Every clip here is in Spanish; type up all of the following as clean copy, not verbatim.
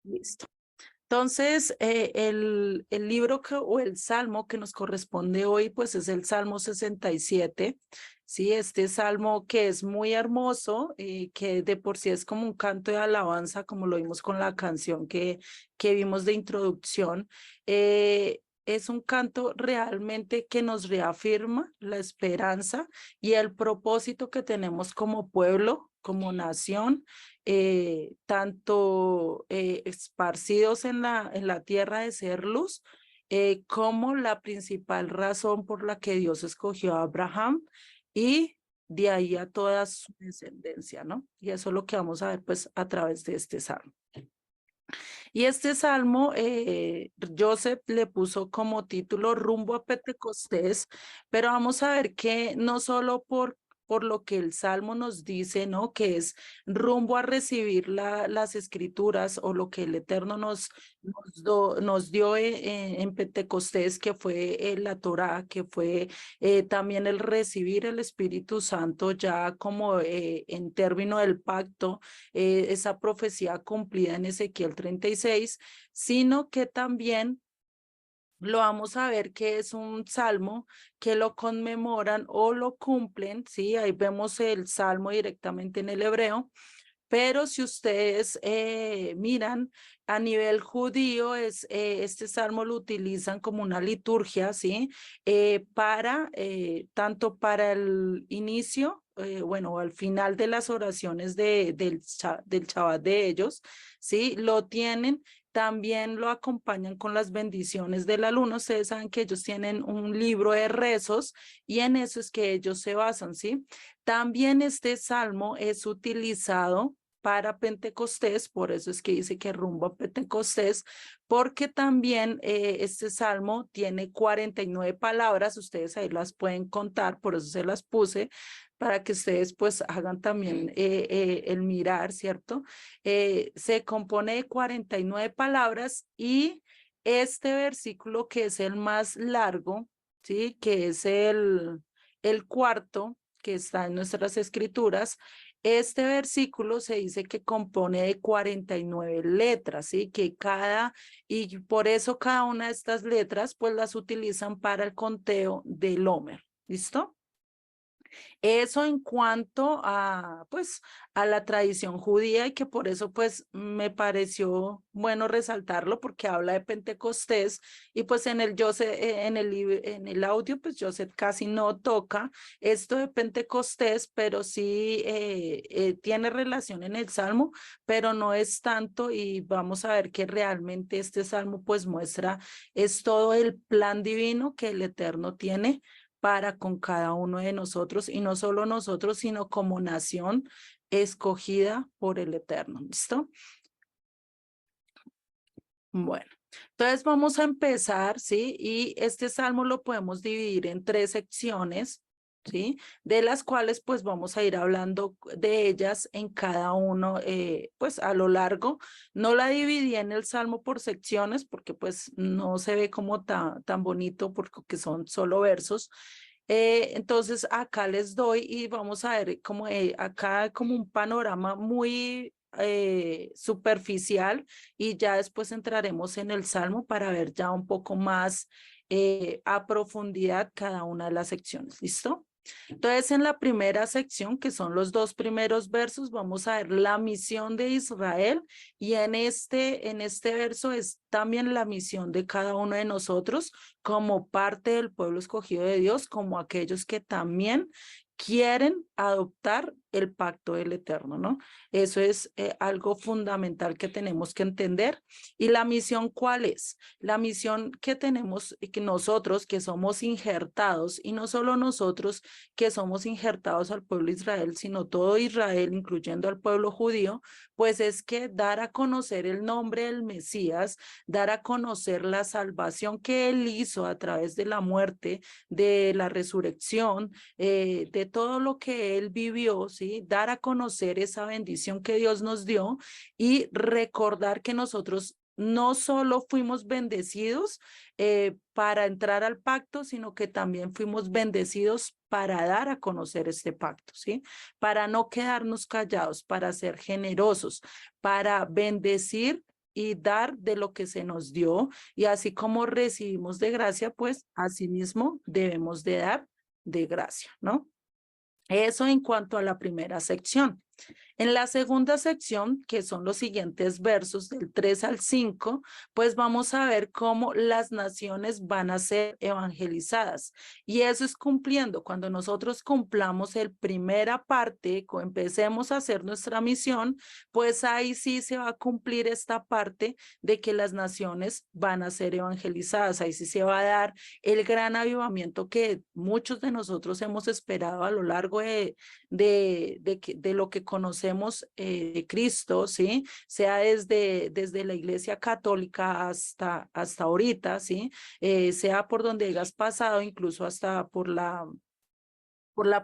Listo. Entonces, el libro o el salmo que nos corresponde hoy, pues es el Salmo 67. Sí, este salmo que es muy hermoso, que de por sí es como un canto de alabanza, como lo vimos con la canción que vimos de introducción. Es un canto realmente que nos reafirma la esperanza y el propósito que tenemos como pueblo, como nación, tanto esparcidos en la tierra de ser luz, como la principal razón por la que Dios escogió a Abraham y de ahí a toda su descendencia, ¿no? Y eso es lo que vamos a ver pues a través de este salmo. Y este salmo, Joseph le puso como título Rumbo a Pentecostés, pero vamos a ver que no solo por lo que el salmo nos dice, ¿no? Que es rumbo a recibir las escrituras o lo que el Eterno nos dio en Pentecostés, que fue la Torá, que fue también el recibir el Espíritu Santo ya como en término del pacto, esa profecía cumplida en Ezequiel 36, sino que también lo vamos a ver que es un salmo que lo conmemoran o lo cumplen, ¿sí? Ahí vemos el salmo directamente en el hebreo, pero si ustedes miran a nivel judío, este salmo lo utilizan como una liturgia, ¿sí? Tanto para el inicio, bueno, al final de las oraciones del Shabbat de ellos, ¿sí? Lo tienen. También lo acompañan con las bendiciones de la luna. Ustedes saben que ellos tienen un libro de rezos y en eso es que ellos se basan, ¿sí? También este salmo es utilizado para Pentecostés, por eso es que dice que rumbo a Pentecostés, porque también este salmo tiene 49 palabras, ustedes ahí las pueden contar, por eso se las puse, para que ustedes pues hagan también el mirar, ¿cierto? Se compone de 49 palabras y este versículo que es el más largo, ¿sí? Que es el cuarto que está en nuestras escrituras, este versículo se dice que compone de 49 letras, ¿sí? Y por eso cada una de estas letras, pues las utilizan para el conteo del Homer, ¿listo? Eso en cuanto a, pues, a la tradición judía y que por eso, pues, me pareció bueno resaltarlo porque habla de Pentecostés y pues en el audio, pues Joseph casi no toca esto de Pentecostés, pero sí tiene relación en el Salmo, pero no es tanto y vamos a ver que realmente este Salmo, pues, muestra, es todo el plan divino que el Eterno tiene para con cada uno de nosotros y no solo nosotros, sino como nación escogida por el Eterno. ¿Listo? Bueno, entonces vamos a empezar, ¿sí? Y este salmo lo podemos dividir en tres secciones, ¿sí? De las cuales pues vamos a ir hablando de ellas en cada uno, pues a lo largo. No la dividí en el salmo por secciones porque pues no se ve como tan bonito porque son solo versos. Entonces acá les doy y vamos a ver como acá como un panorama muy superficial y ya después entraremos en el Salmo para ver ya un poco más a profundidad cada una de las secciones. ¿Listo? Entonces, en la primera sección, que son los dos primeros versos, vamos a ver la misión de Israel y en este verso es también la misión de cada uno de nosotros como parte del pueblo escogido de Dios, como aquellos que también quieren adoptar el pacto del Eterno, ¿no? Eso es algo fundamental que tenemos que entender. ¿Y la misión cuál es? La misión que tenemos, que nosotros que somos injertados, y no solo nosotros que somos injertados al pueblo de Israel, sino todo Israel, incluyendo al pueblo judío, pues es que dar a conocer el nombre del Mesías, dar a conocer la salvación que él hizo a través de la muerte, de la resurrección, de todo lo que él vivió, ¿sí? Dar a conocer esa bendición que Dios nos dio y recordar que nosotros no solo fuimos bendecidos para entrar al pacto, sino que también fuimos bendecidos para dar a conocer este pacto, ¿sí? Para no quedarnos callados, para ser generosos, para bendecir y dar de lo que se nos dio, y así como recibimos de gracia, pues asimismo debemos de dar de gracia, ¿no? Eso en cuanto a la primera sección. En la segunda sección, que son los siguientes versos del 3 al 5, pues vamos a ver cómo las naciones van a ser evangelizadas. Y eso es cumpliendo. Cuando nosotros cumplamos el primera parte, empecemos a hacer nuestra misión, pues ahí sí se va a cumplir esta parte de que las naciones van a ser evangelizadas. Ahí sí se va a dar el gran avivamiento que muchos de nosotros hemos esperado a lo largo de lo que conocemos de Cristo, ¿sí? Sea desde la Iglesia Católica hasta ahorita, ¿sí? Sea por donde hayas pasado, incluso hasta por la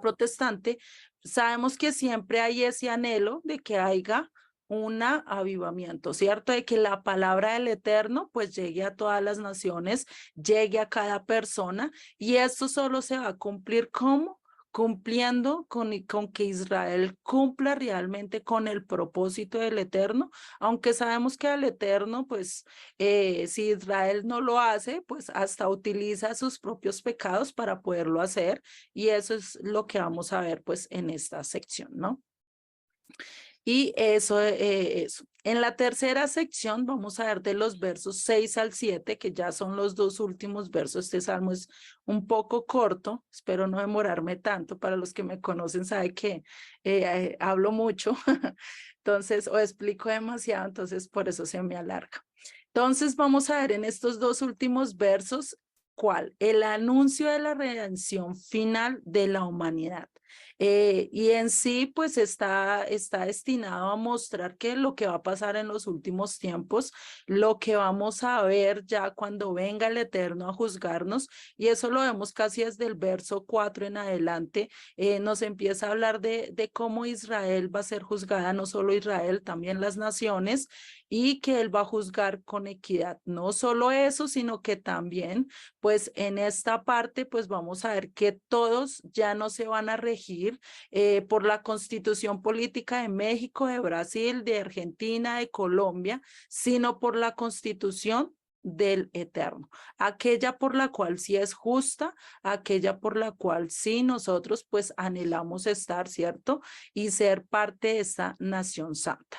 protestante, sabemos que siempre hay ese anhelo de que haya un avivamiento, ¿cierto? De que la palabra del Eterno pues llegue a todas las naciones, llegue a cada persona, y esto solo se va a cumplir como cumpliendo con que Israel cumpla realmente con el propósito del Eterno, aunque sabemos que al Eterno, pues si Israel no lo hace, pues hasta utiliza sus propios pecados para poderlo hacer, y eso es lo que vamos a ver pues en esta sección, ¿no? Y eso. En la tercera sección vamos a ver de los versos 6 al 7, que ya son los dos últimos versos. Este salmo es un poco corto, espero no demorarme tanto. Para los que me conocen saben que hablo mucho, entonces, o explico demasiado, entonces por eso se me alarga. Entonces vamos a ver en estos dos últimos versos, ¿cuál? El anuncio de la redención final de la humanidad. Y en sí, pues está destinado a mostrar que lo que va a pasar en los últimos tiempos, lo que vamos a ver ya cuando venga el Eterno a juzgarnos, y eso lo vemos casi desde el verso 4 en adelante. Nos empieza a hablar de cómo Israel va a ser juzgada, no solo Israel, también las naciones, y que él va a juzgar con equidad. No solo eso, sino que también, pues en esta parte, pues vamos a ver que todos ya no se van a regir por la constitución política de México, de Brasil, de Argentina, de Colombia, sino por la constitución del Eterno, aquella por la cual sí es justa, aquella por la cual sí nosotros pues anhelamos estar, ¿cierto? Y ser parte de esta nación santa.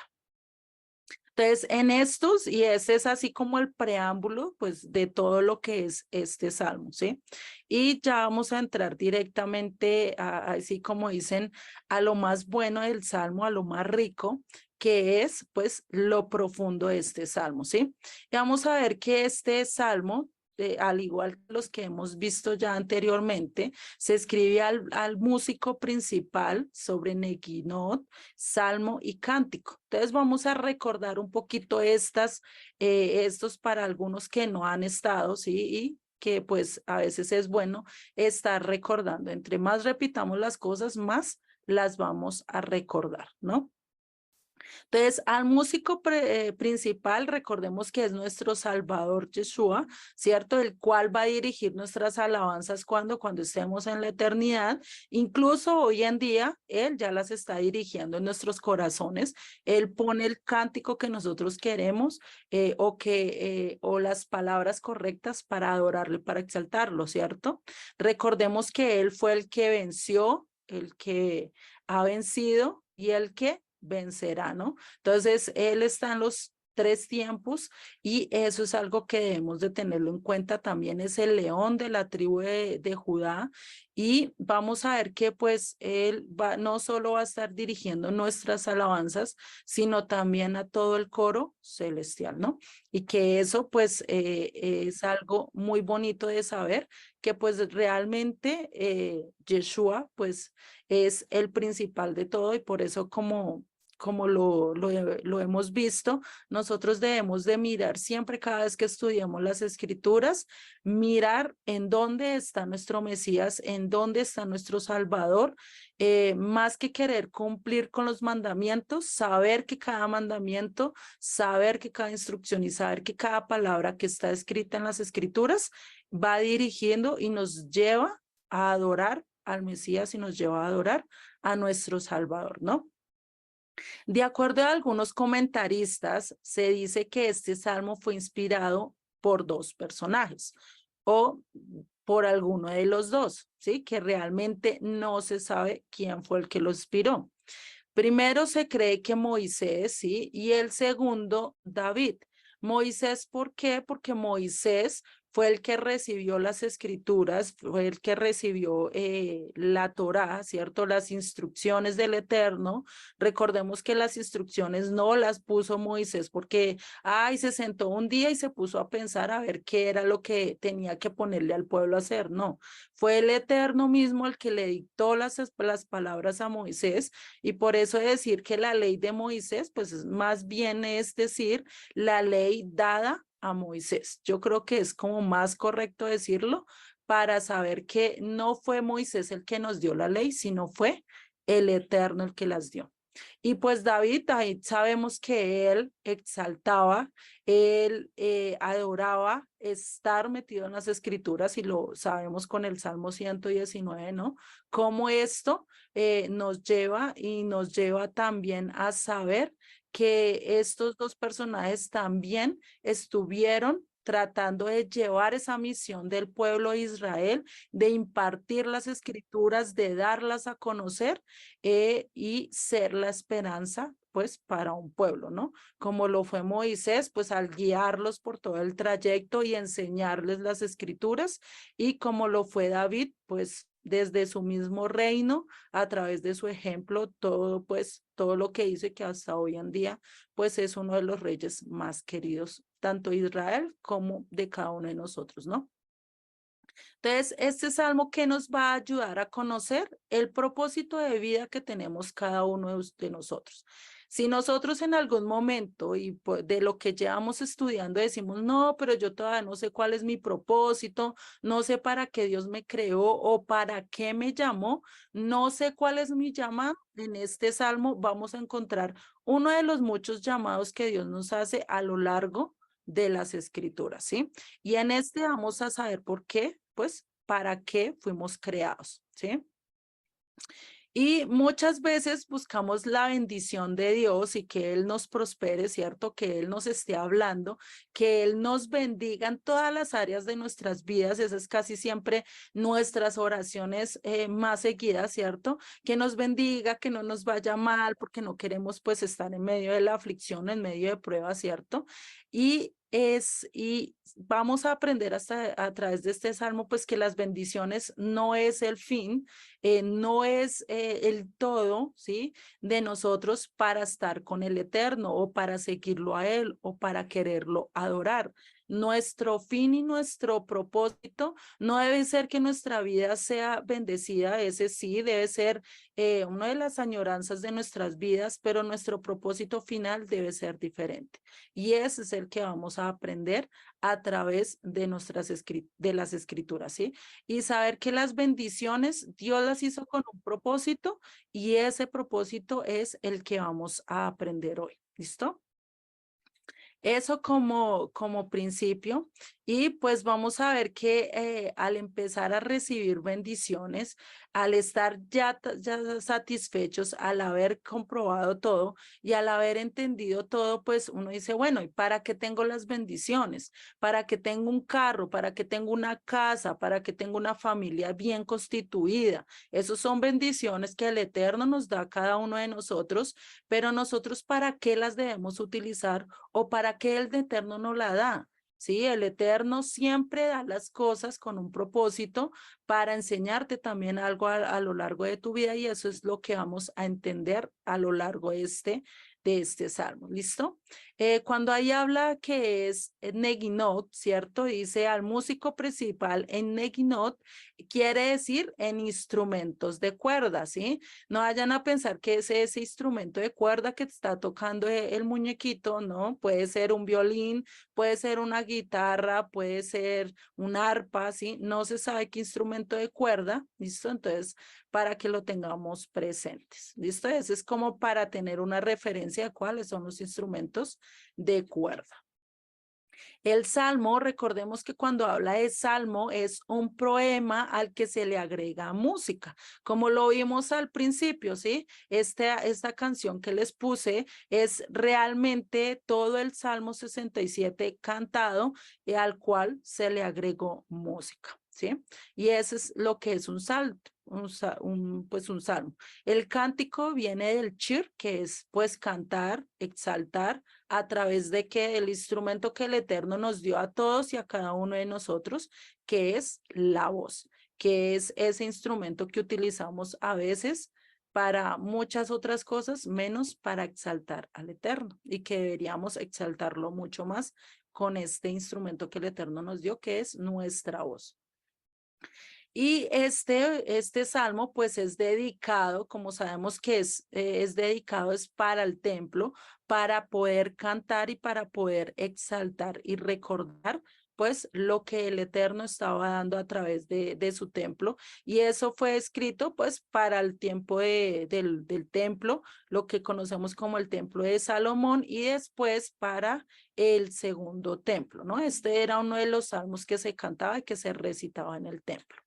Entonces, en estos, y ese es así como el preámbulo, pues, de todo lo que es este salmo, ¿sí? Y ya vamos a entrar directamente, así como dicen, a lo más bueno del salmo, a lo más rico, que es, pues, lo profundo de este salmo, ¿sí? Y vamos a ver que este salmo, al igual que los que hemos visto ya anteriormente, se escribe al músico principal sobre Neguinot, salmo y cántico. Entonces vamos a recordar un poquito estos para algunos que no han estado, ¿sí? Y que pues a veces es bueno estar recordando. Entre más repitamos las cosas, más las vamos a recordar, ¿no? Entonces, al músico principal, recordemos que es nuestro Salvador Yeshua, ¿cierto? El cual va a dirigir nuestras alabanzas cuando estemos en la eternidad. Incluso hoy en día, Él ya las está dirigiendo en nuestros corazones. Él pone el cántico que nosotros queremos o las palabras correctas para adorarle, para exaltarlo, ¿cierto? Recordemos que Él fue el que venció, el que ha vencido y el que vencerá, ¿no? Entonces, Él está en los tres tiempos, y eso es algo que debemos de tenerlo en cuenta. También es el león de la tribu de Judá, y vamos a ver que pues Él no solo va a estar dirigiendo nuestras alabanzas, sino también a todo el coro celestial, ¿no? Y que eso pues es algo muy bonito de saber, que pues realmente Yeshua pues es el principal de todo, y por eso como lo hemos visto, nosotros debemos de mirar siempre, cada vez que estudiamos las escrituras, mirar en dónde está nuestro Mesías, en dónde está nuestro Salvador, más que querer cumplir con los mandamientos, saber que cada mandamiento, saber que cada instrucción y saber que cada palabra que está escrita en las escrituras va dirigiendo y nos lleva a adorar al Mesías, y nos lleva a adorar a nuestro Salvador, ¿no? De acuerdo a algunos comentaristas, se dice que este salmo fue inspirado por dos personajes o por alguno de los dos, ¿sí? Que realmente no se sabe quién fue el que lo inspiró. Primero se cree que Moisés, ¿sí? Y el segundo, David. Moisés, ¿por qué? Porque Moisés fue el que recibió las escrituras, fue el que recibió la Torá, ¿cierto? Las instrucciones del Eterno. Recordemos que las instrucciones no las puso Moisés porque, ay, se sentó un día y se puso a pensar a ver qué era lo que tenía que ponerle al pueblo a hacer. No, fue el Eterno mismo el que le dictó las palabras a Moisés, y por eso decir que la ley de Moisés, pues más bien es decir, la ley dada a Moisés. Yo creo que es como más correcto decirlo para saber que no fue Moisés el que nos dio la ley, sino fue el Eterno el que las dio. Y pues David sabemos que él exaltaba, él adoraba estar metido en las escrituras, y lo sabemos con el Salmo 119, ¿no? Cómo esto nos lleva y nos lleva también a saber que estos dos personajes también estuvieron tratando de llevar esa misión del pueblo de Israel, de impartir las escrituras, de darlas a conocer y ser la esperanza pues para un pueblo, ¿no? Como lo fue Moisés, pues al guiarlos por todo el trayecto y enseñarles las escrituras, y como lo fue David, pues desde su mismo reino, a través de su ejemplo, todo pues todo lo que hizo, y que hasta hoy en día pues es uno de los reyes más queridos, tanto de Israel como de cada uno de nosotros, ¿no? Entonces, este salmo que nos va a ayudar a conocer el propósito de vida que tenemos cada uno de nosotros. Si nosotros en algún momento y pues, de lo que llevamos estudiando decimos, no, pero yo todavía no sé cuál es mi propósito, no sé para qué Dios me creó o para qué me llamó, no sé cuál es mi llamado, en este salmo vamos a encontrar uno de los muchos llamados que Dios nos hace a lo largo de las escrituras, ¿sí? Y en este vamos a saber por qué, pues, para qué fuimos creados, ¿sí? Y muchas veces buscamos la bendición de Dios y que Él nos prospere, ¿cierto? Que Él nos esté hablando, que Él nos bendiga en todas las áreas de nuestras vidas. Esas es casi siempre nuestras oraciones más seguidas, ¿cierto? Que nos bendiga, que no nos vaya mal, porque no queremos pues estar en medio de la aflicción, en medio de pruebas, ¿cierto? Y vamos a aprender hasta a través de este salmo, pues que las bendiciones no es el fin, no es el todo, ¿sí? De nosotros para estar con el Eterno o para seguirlo a Él o para quererlo adorar. Nuestro fin y nuestro propósito no debe ser que nuestra vida sea bendecida, ese sí debe ser una de las añoranzas de nuestras vidas, pero nuestro propósito final debe ser diferente. Y ese es el que vamos a aprender a través de de las escrituras, ¿sí? Y saber que las bendiciones Dios las hizo con un propósito, y ese propósito es el que vamos a aprender hoy. ¿Listo? Eso como principio. Y pues vamos a ver que al empezar a recibir bendiciones, al estar ya satisfechos, al haber comprobado todo y al haber entendido todo, pues uno dice, bueno, ¿y para qué tengo las bendiciones? ¿Para qué tengo un carro? ¿Para qué tengo una casa? ¿Para qué tengo una familia bien constituida? Esas son bendiciones que el Eterno nos da a cada uno de nosotros, pero nosotros ¿para qué las debemos utilizar o para qué el Eterno nos la da? Sí, el Eterno siempre da las cosas con un propósito para enseñarte también algo a lo largo de tu vida, y eso es lo que vamos a entender a lo largo de este salmo. ¿Listo? Cuando ahí habla que es Neginot, ¿cierto? Dice al músico principal en Neginot, quiere decir en instrumentos de cuerda, ¿sí? No vayan a pensar que es ese instrumento de cuerda que está tocando el muñequito, ¿no? Puede ser un violín, puede ser una guitarra, puede ser un arpa, ¿sí? No se sabe qué instrumento de cuerda, ¿listo? Entonces, para que lo tengamos presentes, ¿listo? Ese es como para tener una referencia de cuáles son los instrumentos de cuerda. El salmo, recordemos que cuando habla de salmo es un poema al que se le agrega música, como lo vimos al principio, ¿sí? Esta canción que les puse es realmente todo el Salmo 67 cantado al cual se le agregó música, ¿sí? Y eso es lo que es un salto. Pues un salmo. El cántico viene del chir, que es pues cantar, exaltar, a través de que el instrumento que el Eterno nos dio a todos y a cada uno de nosotros, que es la voz, que es ese instrumento que utilizamos a veces para muchas otras cosas, menos para exaltar al Eterno, y que deberíamos exaltarlo mucho más con este instrumento que el Eterno nos dio, que es nuestra voz. Y este salmo pues es dedicado, como sabemos que es dedicado, es para el templo, para poder cantar y para poder exaltar y recordar pues lo que el Eterno estaba dando a través de su templo. Y eso fue escrito pues para el tiempo del templo, lo que conocemos como el templo de Salomón, y después para el segundo templo, ¿no? Este era uno de los salmos que se cantaba y que se recitaba en el templo.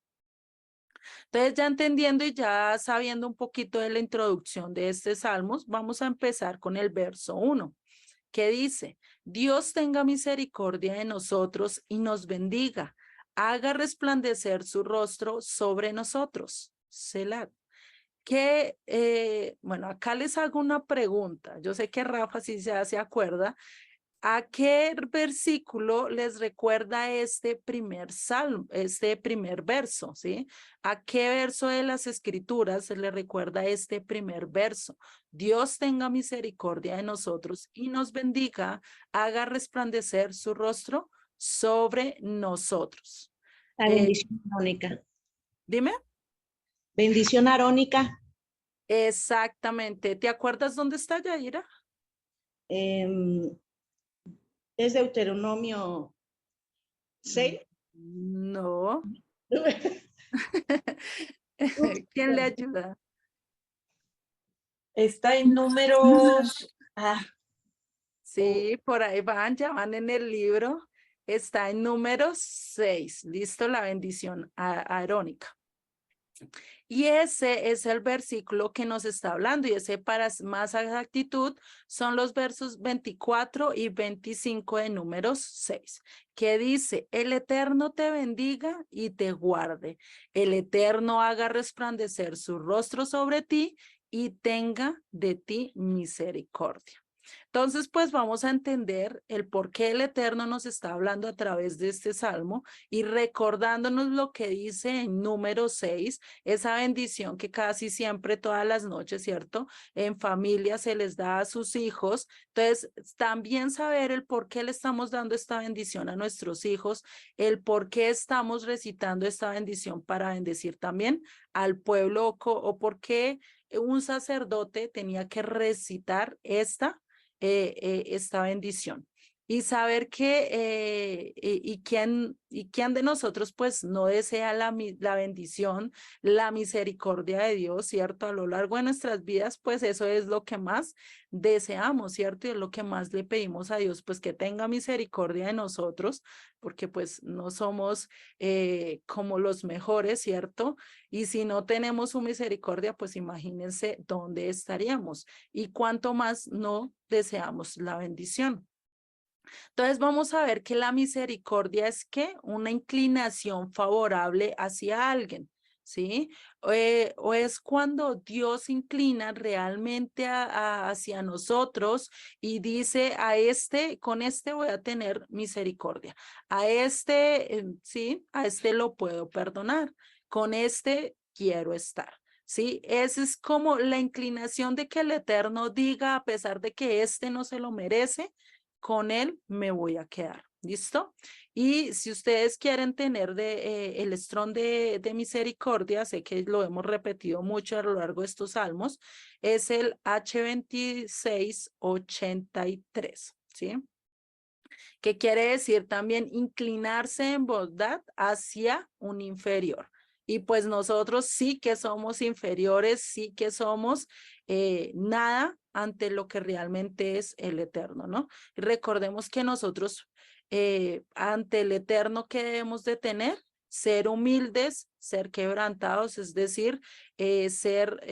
Entonces, ya entendiendo y ya sabiendo un poquito de la introducción de este Salmos, vamos a empezar con el verso 1, que dice: Dios tenga misericordia de nosotros y nos bendiga, haga resplandecer su rostro sobre nosotros. Selah. Bueno, acá les hago una pregunta. Yo sé que Rafa sí se acuerda. ¿A qué versículo les recuerda este primer salmo, este primer verso, sí? ¿A qué verso de las escrituras se le recuerda este primer verso? Dios tenga misericordia de nosotros y nos bendiga, haga resplandecer su rostro sobre nosotros. La bendición arónica. Dime. Bendición arónica. Exactamente. ¿Te acuerdas dónde está, Yaira? Es Deuteronomio 6. No. ¿Quién le ayuda? Está en números. Sí, por ahí van, ya van en el libro. Está en números 6. Listo, la bendición arónica. Y ese es el versículo que nos está hablando, y ese para más exactitud son los versos 24 y 25 de números 6, que dice: el Eterno te bendiga y te guarde, el Eterno haga resplandecer su rostro sobre ti y tenga de ti misericordia. Entonces, pues vamos a entender el por qué el Eterno nos está hablando a través de este salmo y recordándonos lo que dice en número 6, esa bendición que casi siempre todas las noches, ¿cierto? En familia se les da a sus hijos. Entonces, también saber el por qué le estamos dando esta bendición a nuestros hijos, el por qué estamos recitando esta bendición para bendecir también al pueblo, o por qué un sacerdote tenía que recitar esta bendición, y saber que quién de nosotros pues no desea la bendición, la misericordia de Dios, ¿cierto? A lo largo de nuestras vidas, pues eso es lo que más deseamos, ¿cierto? Y es lo que más le pedimos a Dios, pues que tenga misericordia de nosotros, porque pues no somos como los mejores, ¿cierto? Y si no tenemos su misericordia, pues imagínense dónde estaríamos y cuánto más no deseamos la bendición. Entonces vamos a ver que la misericordia es que una inclinación favorable hacia alguien, ¿sí? O es cuando Dios inclina realmente hacia nosotros y dice: a con este voy a tener misericordia, a sí, a este lo puedo perdonar, con este quiero estar. Sí, esa es como la inclinación de que el Eterno diga: a pesar de que este no se lo merece, con él me voy a quedar. ¿Listo? Y si ustedes quieren tener el estrón de misericordia, sé que lo hemos repetido mucho a lo largo de estos salmos, es el H2683, ¿sí? Que quiere decir también inclinarse en bondad hacia un inferior. Y pues nosotros sí que somos inferiores, sí que somos nada ante lo que realmente es el Eterno, ¿no? Recordemos que nosotros ante el Eterno, ¿qué debemos de tener? Ser humildes, ser quebrantados, es decir, ser,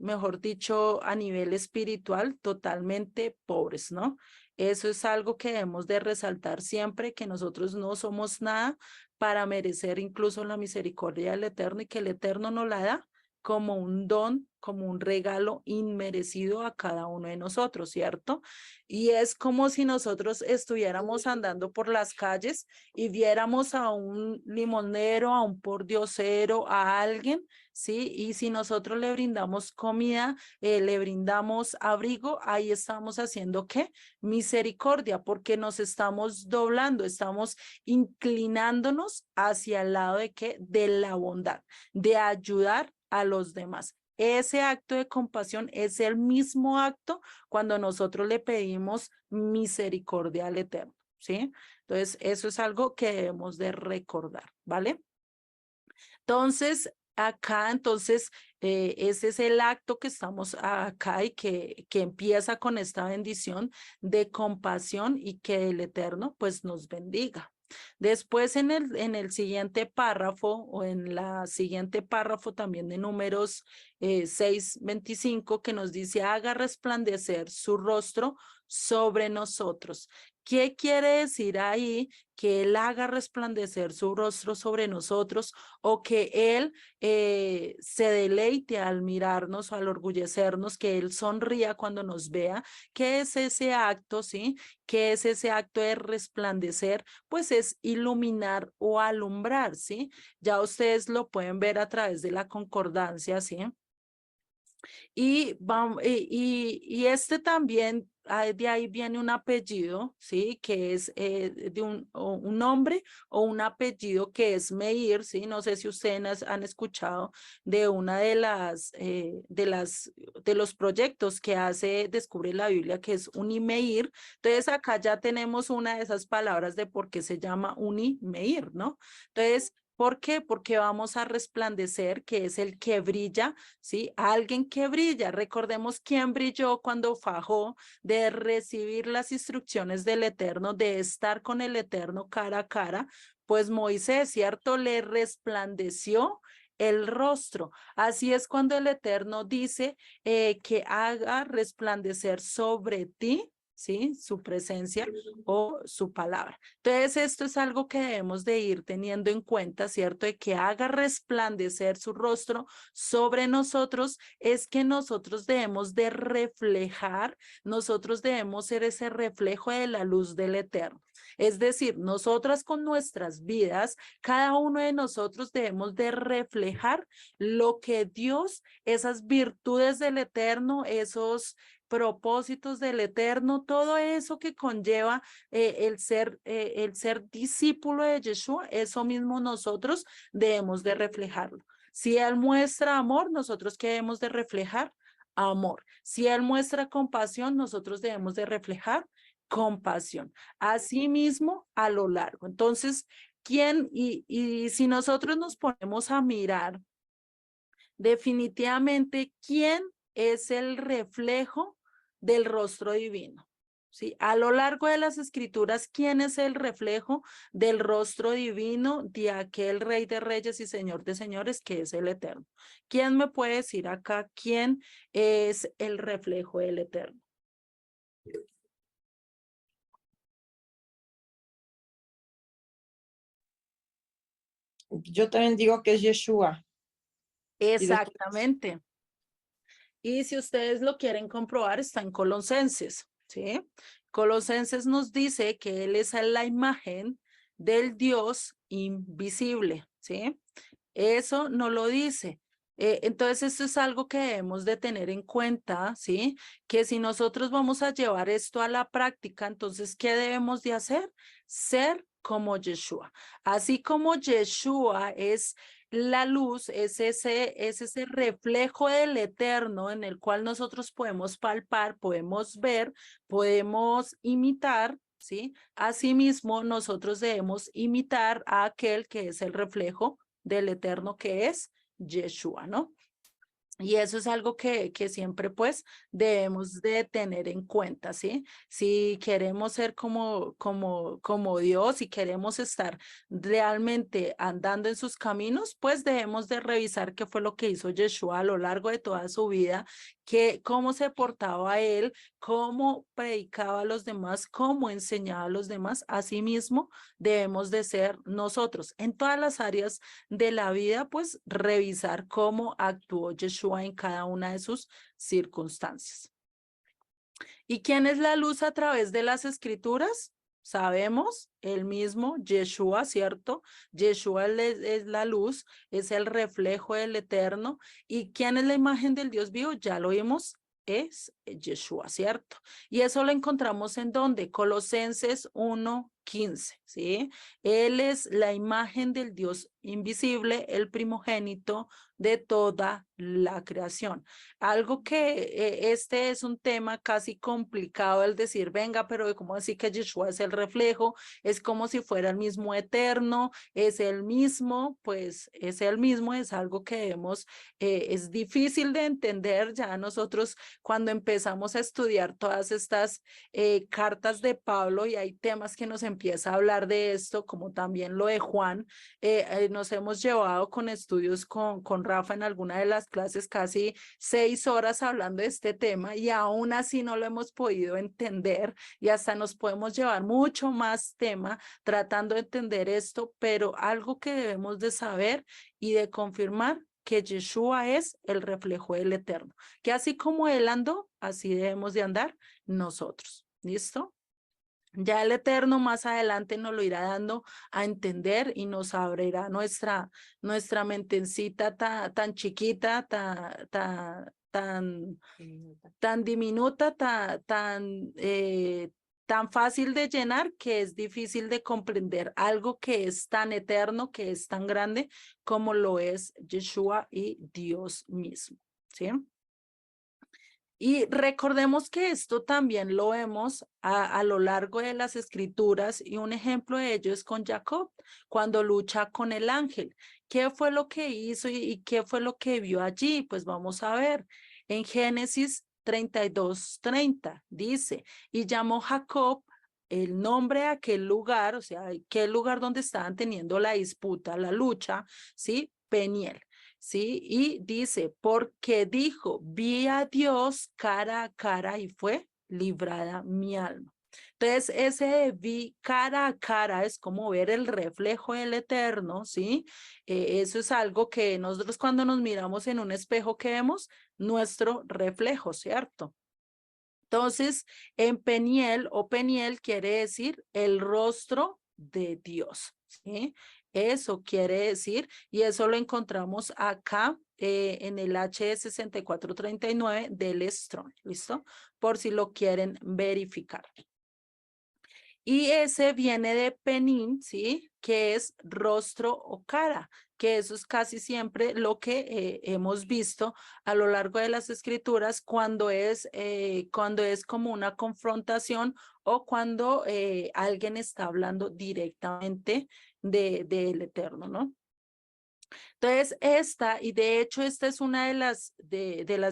mejor dicho, a nivel espiritual, totalmente pobres, ¿no? Eso es algo que debemos de resaltar siempre, que nosotros no somos nada para merecer incluso la misericordia del Eterno y que el Eterno nos la da como un don, como un regalo inmerecido a cada uno de nosotros, ¿cierto? Y es como si nosotros estuviéramos andando por las calles y viéramos a un limonero, a un pordiosero, a alguien, ¿sí? Y si nosotros le brindamos comida, le brindamos abrigo, ahí estamos haciendo ¿qué? Misericordia, porque nos estamos doblando, estamos inclinándonos hacia el lado de ¿qué? De la bondad, de ayudar a los demás. Ese acto de compasión es el mismo acto cuando nosotros le pedimos misericordia al Eterno, ¿sí? Entonces, eso es algo que debemos de recordar, ¿vale? Entonces, ese es el acto que estamos acá y que empieza con esta bendición de compasión y que el Eterno pues nos bendiga. Después en el siguiente párrafo o en la siguiente párrafo también de Números 6:25 que nos dice haga resplandecer su rostro sobre nosotros. ¿Qué quiere decir ahí? Que Él haga resplandecer su rostro sobre nosotros o que Él se deleite al mirarnos o al orgullecernos, que Él sonría cuando nos vea. ¿Qué es ese acto, sí? ¿Qué es ese acto de resplandecer? Pues es iluminar o alumbrar, ¿sí? Ya ustedes lo pueden ver a través de la concordancia, ¿sí? Y este también, de ahí viene un apellido, ¿sí? Que es de un nombre o un apellido que es Meir, ¿sí? No sé si ustedes han escuchado de una de los proyectos que Descubre la Biblia, que es Unimeir. Entonces acá ya tenemos una de esas palabras de por qué se llama Unimeir, ¿no? Entonces, ¿por qué? Porque vamos a resplandecer, que es el que brilla, ¿sí? Alguien que brilla. Recordemos quién brilló cuando fajó de recibir las instrucciones del Eterno, de estar con el Eterno cara a cara. Pues Moisés, ¿cierto? Le resplandeció el rostro. Así es cuando el Eterno dice que haga resplandecer sobre ti, ¿sí? Su presencia o su palabra. Entonces, esto es algo que debemos de ir teniendo en cuenta, ¿cierto? De que haga resplandecer su rostro sobre nosotros, es que nosotros debemos de reflejar, nosotros debemos ser ese reflejo de la luz del Eterno. Es decir, nosotras con nuestras vidas, cada uno de nosotros debemos de reflejar lo que Dios, esas virtudes del Eterno, esos propósitos del Eterno, todo eso que conlleva el ser discípulo de Yeshua, eso mismo nosotros debemos de reflejarlo. Si Él muestra amor, nosotros ¿qué debemos de reflejar? Amor. Si Él muestra compasión, nosotros debemos de reflejar compasión. Asimismo, a lo largo. Entonces, y si nosotros nos ponemos a mirar, definitivamente, ¿quién es el reflejo del rostro divino? ¿Sí? A lo largo de las escrituras, ¿quién es el reflejo del rostro divino de aquel Rey de Reyes y Señor de Señores que es el Eterno? ¿Quién me puede decir acá quién es el reflejo del Eterno? Yo también digo que es Yeshua. Exactamente. Y si ustedes lo quieren comprobar, está en Colosenses, ¿sí? Colosenses nos dice que Él es la imagen del Dios invisible, ¿sí? Eso no lo dice. Entonces, esto es algo que debemos de tener en cuenta, ¿sí? Que si nosotros vamos a llevar esto a la práctica, entonces, ¿qué debemos de hacer? Ser como Yeshua. Así como Yeshua es la luz, es ese reflejo del Eterno en el cual nosotros podemos palpar, podemos ver, podemos imitar, ¿sí? Asimismo, nosotros debemos imitar a aquel que es el reflejo del Eterno que es Yeshua, ¿no? Y eso es algo que siempre pues debemos de tener en cuenta, ¿sí? Si queremos ser como Dios, si queremos estar realmente andando en sus caminos, pues debemos de revisar qué fue lo que hizo Yeshua a lo largo de toda su vida, cómo se portaba él, cómo predicaba a los demás, cómo enseñaba a los demás. Asimismo, debemos de ser nosotros en todas las áreas de la vida, pues revisar cómo actuó Yeshua en cada una de sus circunstancias. ¿Y quién es la luz a través de las escrituras? Sabemos, el mismo Yeshua, ¿cierto? Yeshua es la luz, es el reflejo del Eterno. ¿Y quién es la imagen del Dios vivo? Ya lo vimos, es Yeshua, ¿cierto? Y eso lo encontramos en donde Colosenses 1:15, ¿sí? Él es la imagen del Dios invisible, el primogénito de toda la creación. Algo que este es un tema casi complicado el decir, venga, pero ¿cómo así que Yeshua es el reflejo? Es como si fuera el mismo eterno, es el mismo, pues es el mismo, es algo que vemos, es difícil de entender ya nosotros cuando empezamos a estudiar todas estas cartas de Pablo y hay temas que nos empieza a hablar de esto, como también lo de Juan. Nos hemos llevado con estudios con Rafa en alguna de las clases casi 6 horas hablando de este tema y aún así no lo hemos podido entender y hasta nos podemos llevar mucho más tema tratando de entender esto, pero algo que debemos de saber y de confirmar que Yeshua es el reflejo del Eterno, que así como Él andó, así debemos de andar nosotros. ¿Listo? Ya el Eterno más adelante nos lo irá dando a entender y nos abrirá nuestra mentecita tan chiquita, tan diminuta, tan fácil de llenar que es difícil de comprender algo que es tan eterno, que es tan grande como lo es Yeshua y Dios mismo, ¿sí? Y recordemos que esto también lo vemos a lo largo de las escrituras y un ejemplo de ello es con Jacob, cuando lucha con el ángel. ¿Qué fue lo que hizo y qué fue lo que vio allí? Pues vamos a ver. En Génesis 32:30 dice, y llamó Jacob el nombre de aquel lugar, o sea, aquel lugar donde estaban teniendo la disputa, la lucha, ¿sí? Peniel. ¿Sí? Y dice, porque dijo, vi a Dios cara a cara y fue librada mi alma. Entonces, ese de vi cara a cara es como ver el reflejo del Eterno, ¿sí? Eso es algo que nosotros cuando nos miramos en un espejo, ¿qué vemos? Nuestro reflejo, ¿cierto? Entonces, en Peniel o Peniel quiere decir el rostro de Dios, ¿sí? Eso quiere decir, y eso lo encontramos acá en el H6439 del Strong, ¿listo? Por si lo quieren verificar. Y ese viene de penín, ¿sí? Que es rostro o cara, que eso es casi siempre lo que hemos visto a lo largo de las escrituras cuando es como una confrontación o cuando alguien está hablando directamente del Eterno, ¿no? Entonces, y de hecho esta es una de las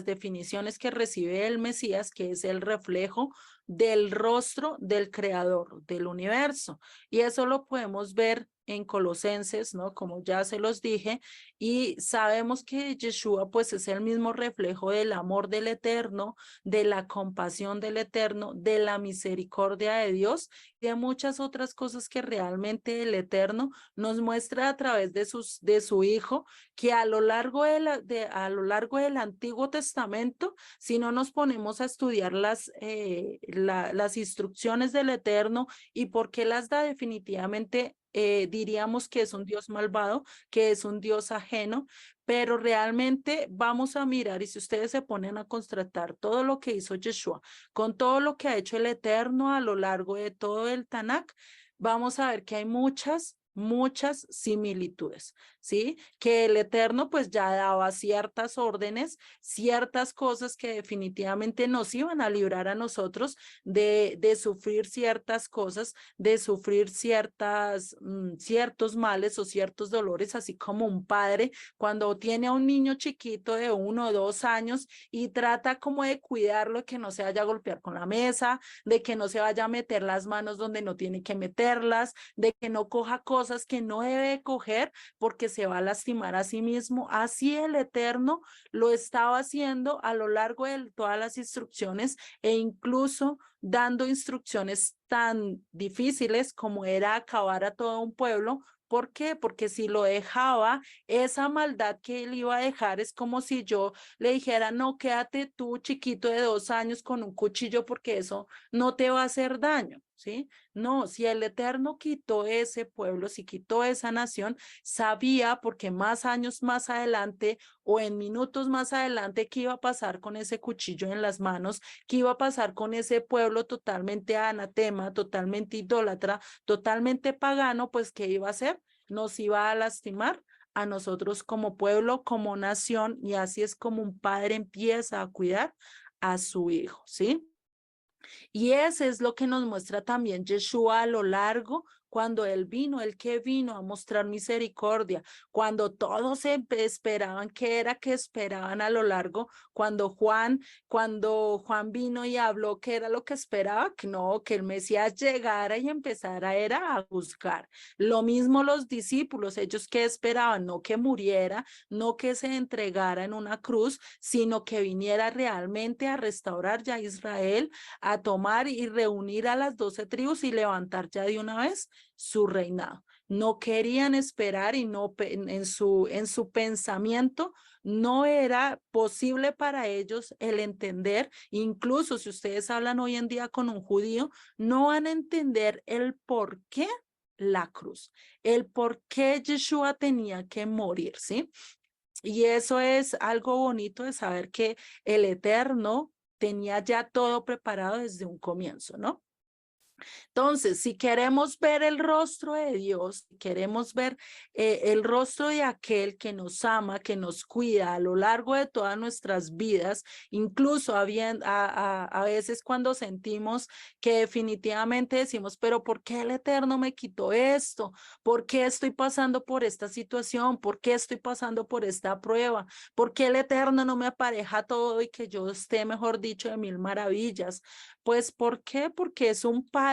definiciones que recibe el Mesías, que es el reflejo del rostro del creador del universo. Y eso lo podemos ver en Colosenses, ¿no? Como ya se los dije, y sabemos que Yeshua pues es el mismo reflejo del amor del Eterno, de la compasión del Eterno, de la misericordia de Dios y de muchas otras cosas que realmente el Eterno nos muestra a través de su Hijo, que a lo largo del Antiguo Testamento, si no nos ponemos a estudiar las instrucciones del Eterno y por qué las da, definitivamente diríamos que es un Dios malvado, que es un Dios ajeno, pero realmente vamos a mirar y si ustedes se ponen a constatar todo lo que hizo Yeshua con todo lo que ha hecho el Eterno a lo largo de todo el Tanakh, vamos a ver que hay muchas muchas similitudes, ¿sí? Que el Eterno pues ya daba ciertas órdenes, ciertas cosas que definitivamente nos iban a librar a nosotros de sufrir ciertas cosas, de sufrir ciertos males o ciertos dolores, así como un padre cuando tiene a un niño chiquito de 1 o 2 años y trata como de cuidarlo, que no se vaya a golpear con la mesa, de que no se vaya a meter las manos donde no tiene que meterlas, de que no coja cosas que no debe coger porque se va a lastimar a sí mismo. Así el Eterno lo estaba haciendo a lo largo de todas las instrucciones e incluso dando instrucciones tan difíciles como era acabar a todo un pueblo. ¿Por qué? Porque si lo dejaba, esa maldad que él iba a dejar es como si yo le dijera, no, quédate tú chiquito de 2 años con un cuchillo porque eso no te va a hacer daño, ¿sí? No, si el Eterno quitó ese pueblo, si quitó esa nación, sabía porque más años más adelante o en minutos más adelante qué iba a pasar con ese cuchillo en las manos, qué iba a pasar con ese pueblo totalmente anatema, totalmente idólatra, totalmente pagano, pues qué iba a hacer, nos iba a lastimar a nosotros como pueblo, como nación, y así es como un padre empieza a cuidar a su hijo, ¿sí? Y ese es lo que nos muestra también Yeshua a lo largo, cuando él vino, el que vino a mostrar misericordia, cuando todos esperaban, ¿qué era que esperaban a lo largo? Cuando Juan vino y habló, ¿qué era lo que esperaba? Que no, que el Mesías llegara y empezara era a juzgar. Lo mismo los discípulos, ellos que esperaban, no que muriera, no que se entregara en una cruz, sino que viniera realmente a restaurar ya Israel, a tomar y reunir a las 12 tribus y levantar ya de una vez su reinado. No querían esperar y no en su pensamiento no era posible para ellos el entender, incluso si ustedes hablan hoy en día con un judío, no van a entender el por qué la cruz, el por qué Yeshua tenía que morir, ¿sí? Y eso es algo bonito de saber que el Eterno tenía ya todo preparado desde un comienzo, ¿no? Entonces, si queremos ver el rostro de Dios, queremos ver el rostro de aquel que nos ama, que nos cuida a lo largo de todas nuestras vidas, incluso a veces cuando sentimos que definitivamente decimos, pero ¿por qué el Eterno me quitó esto? ¿Por qué estoy pasando por esta situación? ¿Por qué estoy pasando por esta prueba? ¿Por qué el Eterno no me apareja todo y que yo esté, mejor dicho, de mil maravillas? Pues, ¿por qué? Porque es un padre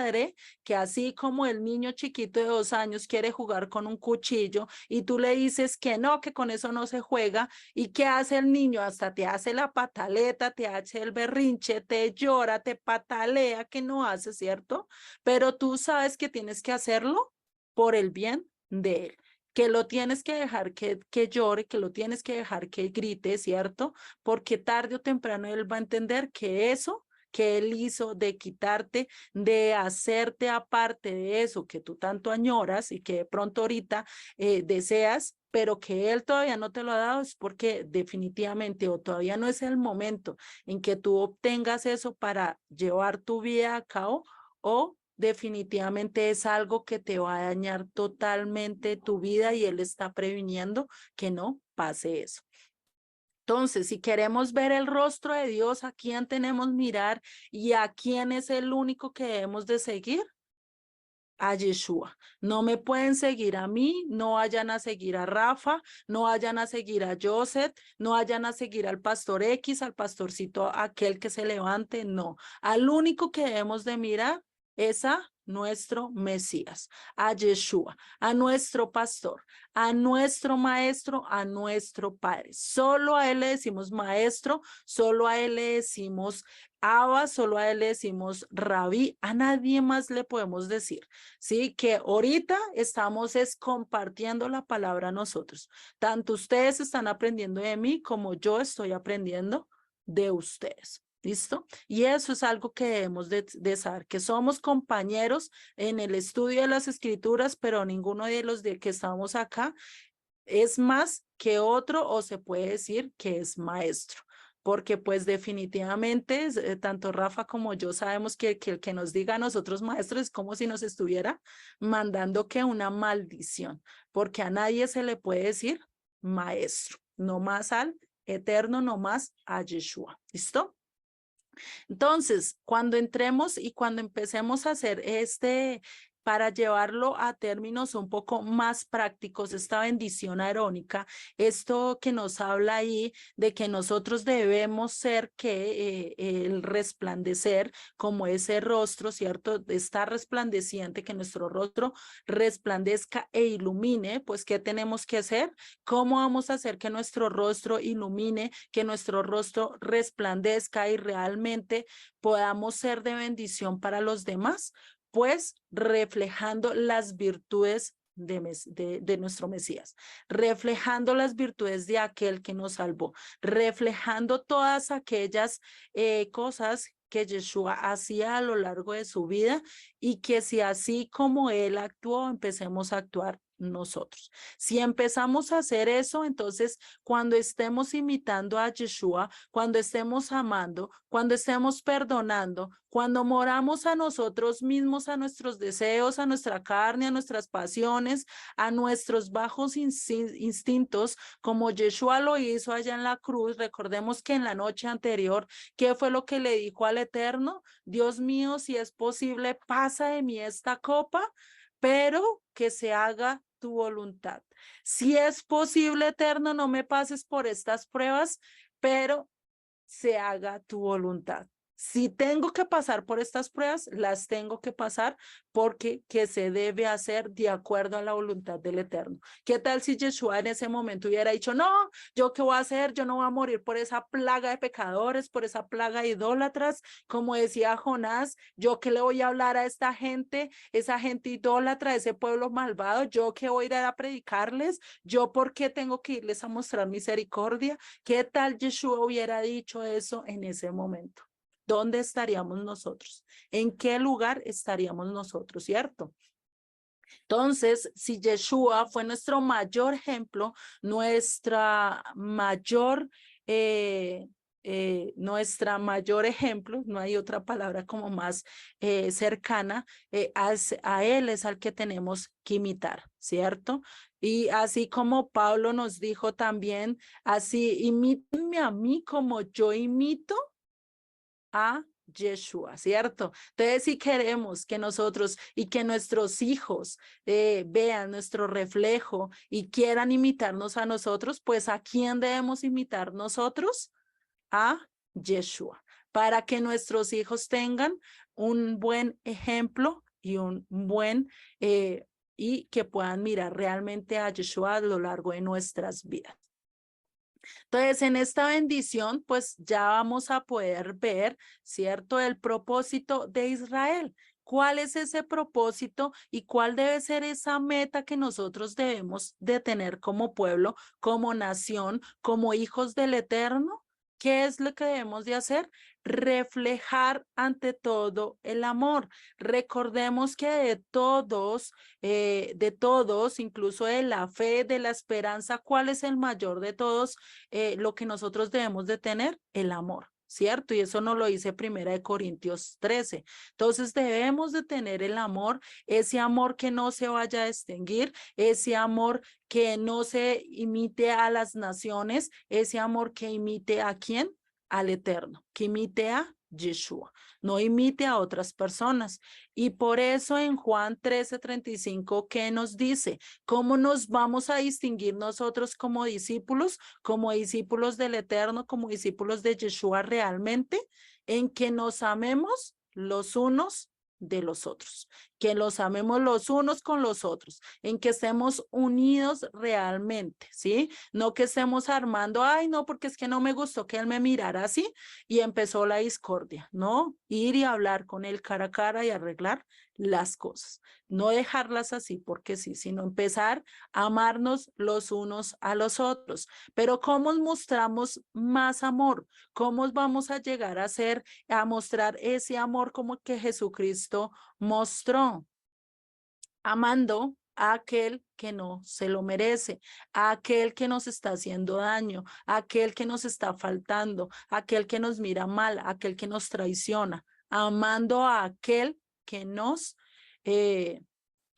que así como el niño chiquito de 2 años quiere jugar con un cuchillo y tú le dices que no, que con eso no se juega, ¿y qué hace el niño? Hasta te hace la pataleta, te hace el berrinche, te llora, te patalea, que no hace, ¿cierto? Pero tú sabes que tienes que hacerlo por el bien de él, que lo tienes que dejar que llore, que lo tienes que dejar que grite, ¿cierto? Porque tarde o temprano él va a entender que eso que él hizo de quitarte, de hacerte aparte de eso que tú tanto añoras y que de pronto ahorita deseas, pero que él todavía no te lo ha dado, es porque definitivamente o todavía no es el momento en que tú obtengas eso para llevar tu vida a cabo o definitivamente es algo que te va a dañar totalmente tu vida y él está previniendo que no pase eso. Entonces, si queremos ver el rostro de Dios, ¿a quién tenemos mirar y a quién es el único que debemos de seguir? A Yeshua. No me pueden seguir a mí, no vayan a seguir a Rafa, no vayan a seguir a Joseph, no vayan a seguir al pastor X, al pastorcito aquel que se levante, no. Al único que debemos de mirar es a nuestro Mesías, a Yeshua, a nuestro pastor, a nuestro maestro, a nuestro padre. Solo a él le decimos maestro, solo a él le decimos Abba, solo a él le decimos Rabí, a nadie más le podemos decir. Sí, que ahorita estamos es compartiendo la palabra nosotros. Tanto ustedes están aprendiendo de mí como yo estoy aprendiendo de ustedes. ¿Listo? Y eso es algo que debemos de saber, que somos compañeros en el estudio de las escrituras, pero ninguno de los de que estamos acá es más que otro o se puede decir que es maestro. porque pues definitivamente tanto Rafa como yo sabemos que el que nos diga a nosotros maestros es como si nos estuviera mandando que una maldición, porque a nadie se le puede decir maestro, no más al Eterno, no más a Yeshua. ¿Listo? Entonces, cuando entremos y cuando empecemos a hacer para llevarlo a términos un poco más prácticos, esta bendición arónica, esto que nos habla ahí de que nosotros debemos ser que el resplandecer como ese rostro, ¿cierto? Está resplandeciente, que nuestro rostro resplandezca e ilumine, pues ¿qué tenemos que hacer? ¿Cómo vamos a hacer que nuestro rostro ilumine, que nuestro rostro resplandezca y realmente podamos ser de bendición para los demás? Pues reflejando las virtudes de nuestro Mesías, reflejando las virtudes de aquel que nos salvó, reflejando todas aquellas cosas que Yeshua hacía a lo largo de su vida y que si así como él actuó, empecemos a actuar nosotros. Si empezamos a hacer eso, entonces cuando estemos imitando a Yeshua, cuando estemos amando, cuando estemos perdonando, cuando moramos a nosotros mismos, a nuestros deseos, a nuestra carne, a nuestras pasiones, a nuestros bajos instintos, como Yeshua lo hizo allá en la cruz, recordemos que en la noche anterior, ¿qué fue lo que le dijo al Eterno? Dios mío, si es posible, pasa de mí esta copa, pero que se haga tu voluntad. Si es posible, Eterno, no me pases por estas pruebas, pero se haga tu voluntad. Si tengo que pasar por estas pruebas, las tengo que pasar porque que se debe hacer de acuerdo a la voluntad del Eterno. ¿Qué tal si Yeshua en ese momento hubiera dicho, no, yo qué voy a hacer? Yo no voy a morir por esa plaga de pecadores, por esa plaga de idólatras, como decía Jonás, yo qué le voy a hablar a esta gente, esa gente idólatra, ese pueblo malvado, yo qué voy a ir a predicarles, yo por qué tengo que irles a mostrar misericordia. ¿Qué tal Yeshua hubiera dicho eso en ese momento? ¿Dónde estaríamos nosotros? ¿En qué lugar estaríamos nosotros, cierto? Entonces, si Yeshua fue nuestro mayor ejemplo, nuestra mayor ejemplo, no hay otra palabra como más cercana, a él es al que tenemos que imitar, ¿cierto? Y así como Pablo nos dijo también, así imítenme a mí como yo imito a Yeshua, ¿cierto? Entonces, si queremos que nosotros y que nuestros hijos vean nuestro reflejo y quieran imitarnos a nosotros, pues ¿a quién debemos imitar nosotros? A Yeshua, para que nuestros hijos tengan un buen ejemplo y un buen y que puedan mirar realmente a Yeshua a lo largo de nuestras vidas. Entonces, en esta bendición, pues ya vamos a poder ver, ¿cierto? El propósito de Israel. ¿Cuál es ese propósito y cuál debe ser esa meta que nosotros debemos de tener como pueblo, como nación, como hijos del Eterno? ¿Qué es lo que debemos de hacer? Reflejar ante todo el amor. Recordemos que de todos, incluso de la fe, de la esperanza, ¿cuál es el mayor de todos? Lo que nosotros debemos de tener, el amor, ¿cierto? Y eso nos lo dice 1 Corintios 13. Entonces debemos de tener el amor, ese amor que no se vaya a extinguir, ese amor que no se imite a las naciones, ese amor que imite a ¿quién? Al Eterno, que imite a Yeshua, no imite a otras personas. Y por eso en Juan 13:35, ¿qué nos dice? ¿Cómo nos vamos a distinguir nosotros como discípulos del Eterno, como discípulos de Yeshua realmente? En que nos amemos los unos de los otros, que los amemos los unos con los otros, en que estemos unidos realmente, ¿sí? No que estemos armando, ay, no, porque es que no me gustó que él me mirara así y empezó la discordia, ¿no? Ir y hablar con él cara a cara y arreglar las cosas, no dejarlas así porque sí, sino empezar a amarnos los unos a los otros. Pero ¿cómo mostramos más amor? ¿Cómo vamos a llegar a mostrar ese amor como que Jesucristo mostró? Amando a aquel que no se lo merece, a aquel que nos está haciendo daño, a aquel que nos está faltando, a aquel que nos mira mal, a aquel que nos traiciona, amando a aquel que nos,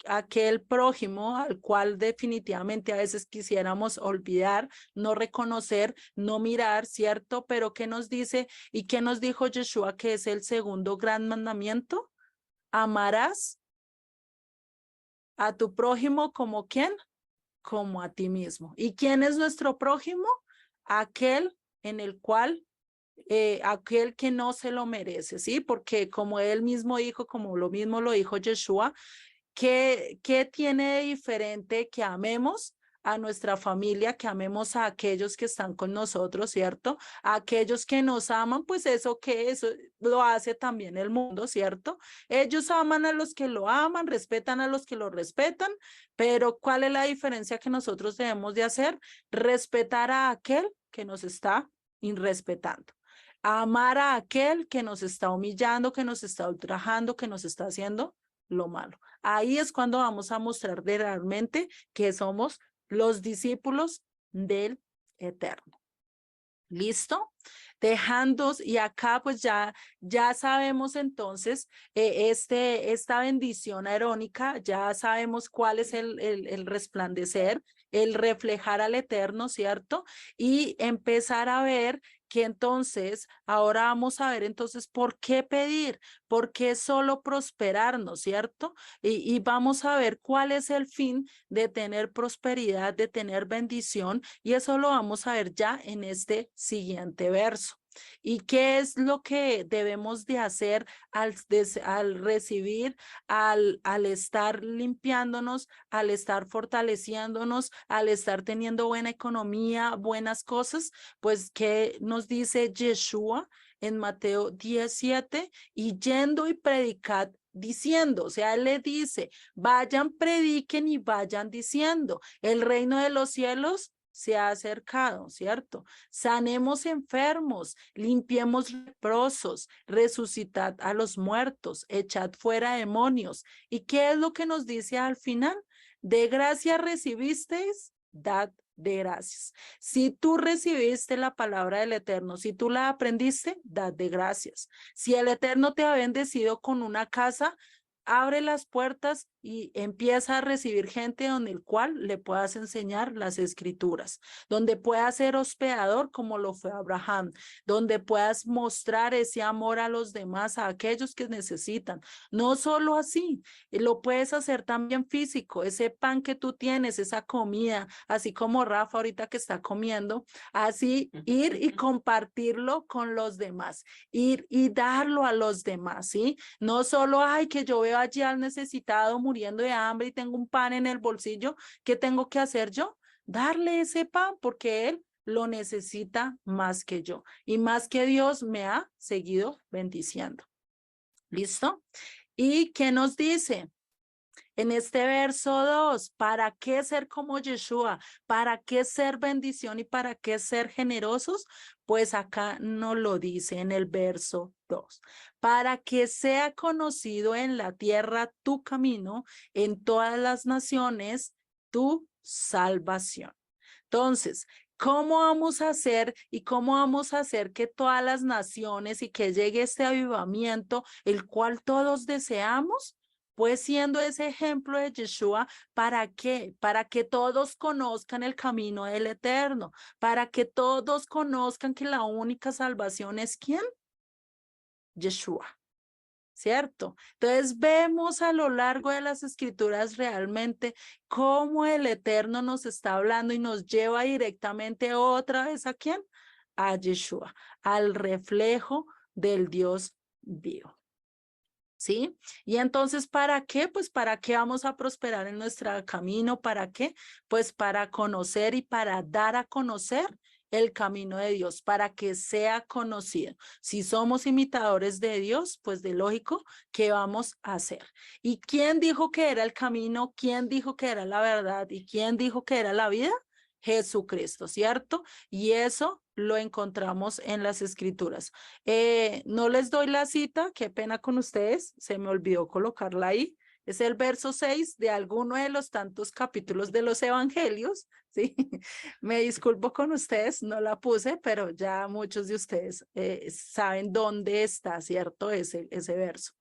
aquel prójimo al cual definitivamente a veces quisiéramos olvidar, no reconocer, no mirar, ¿cierto? Pero ¿qué nos dice y qué nos dijo Yeshua que es el segundo gran mandamiento? Amarás a tu prójimo como ¿quién? Como a ti mismo. ¿Y quién es nuestro prójimo? Aquel en el cual aquel que no se lo merece, ¿sí? Porque como él mismo dijo, como lo mismo lo dijo Yeshua, ¿qué tiene de diferente que amemos a nuestra familia, que amemos a aquellos que están con nosotros, ¿cierto? A aquellos que nos aman, pues eso lo hace también el mundo, ¿cierto? Ellos aman a los que lo aman, respetan a los que lo respetan, pero ¿cuál es la diferencia que nosotros debemos de hacer? Respetar a aquel que nos está irrespetando. Amar a aquel que nos está humillando, que nos está ultrajando, que nos está haciendo lo malo. Ahí es cuando vamos a mostrar realmente que somos los discípulos del Eterno. ¿Listo? Dejando, y acá pues ya sabemos entonces esta bendición arónica, ya sabemos cuál es el resplandecer, el reflejar al Eterno, ¿cierto? Y empezar a ver que entonces, ahora vamos a ver entonces por qué pedir, por qué solo prosperarnos, ¿cierto? Y vamos a ver cuál es el fin de tener prosperidad, de tener bendición, y eso lo vamos a ver ya en este siguiente verso. ¿Y qué es lo que debemos de hacer al recibir, al estar limpiándonos, al estar fortaleciéndonos, al estar teniendo buena economía, buenas cosas? Pues, ¿qué nos dice Yeshua en Mateo 17? Y yendo y predicad diciendo, o sea, él le dice, vayan, prediquen y vayan diciendo, el reino de los cielos se ha acercado, ¿cierto? Sanemos enfermos, limpiemos leprosos, resucitad a los muertos, echad fuera demonios. ¿Y qué es lo que nos dice al final? De gracia recibisteis, dad de gracias. Si tú recibiste la palabra del Eterno, si tú la aprendiste, dad de gracias. Si el Eterno te ha bendecido con una casa, abre las puertas y empieza a recibir gente donde el cual le puedas enseñar las escrituras, donde puedas ser hospedador como lo fue Abraham, donde puedas mostrar ese amor a los demás, a aquellos que necesitan. No solo así, lo puedes hacer también físico, ese pan que tú tienes, esa comida, así como Rafa ahorita que está comiendo, así ir y compartirlo con los demás, ir y darlo a los demás, ¿sí? No solo, ay, que yo veo allí al necesitado muriendo de hambre y tengo un pan en el bolsillo, ¿qué tengo que hacer yo? Darle ese pan porque él lo necesita más que yo y más que Dios me ha seguido bendiciendo. ¿Listo? ¿Y qué nos dice? En este verso 2, ¿para qué ser como Yeshua? ¿Para qué ser bendición y para qué ser generosos? Pues acá nos lo dice en el verso 2. Para que sea conocido en la tierra tu camino, en todas las naciones tu salvación. Entonces, ¿cómo vamos a hacer y cómo vamos a hacer que todas las naciones y que llegue este avivamiento, el cual todos deseamos? Pues siendo ese ejemplo de Yeshua, ¿para qué? Para que todos conozcan el camino del Eterno, para que todos conozcan que la única salvación es ¿quién? Yeshua, ¿cierto? Entonces vemos a lo largo de las escrituras realmente cómo el Eterno nos está hablando y nos lleva directamente otra vez ¿a quién? A Yeshua, al reflejo del Dios vivo. ¿Sí? Y entonces, ¿para qué? Pues, ¿para qué vamos a prosperar en nuestro camino? ¿Para qué? Pues para conocer y para dar a conocer el camino de Dios, para que sea conocido. Si somos imitadores de Dios, pues de lógico, ¿qué vamos a hacer? ¿Y quién dijo que era el camino? ¿Quién dijo que era la verdad? ¿Y quién dijo que era la vida? Jesucristo, ¿cierto? Y eso lo encontramos en las escrituras. No les doy la cita, qué pena con ustedes, se me olvidó colocarla ahí, Es el verso 6 de alguno de los tantos capítulos de los evangelios, ¿sí? Me disculpo con ustedes, no la puse, pero ya muchos de ustedes saben dónde está, ¿cierto? Ese verso.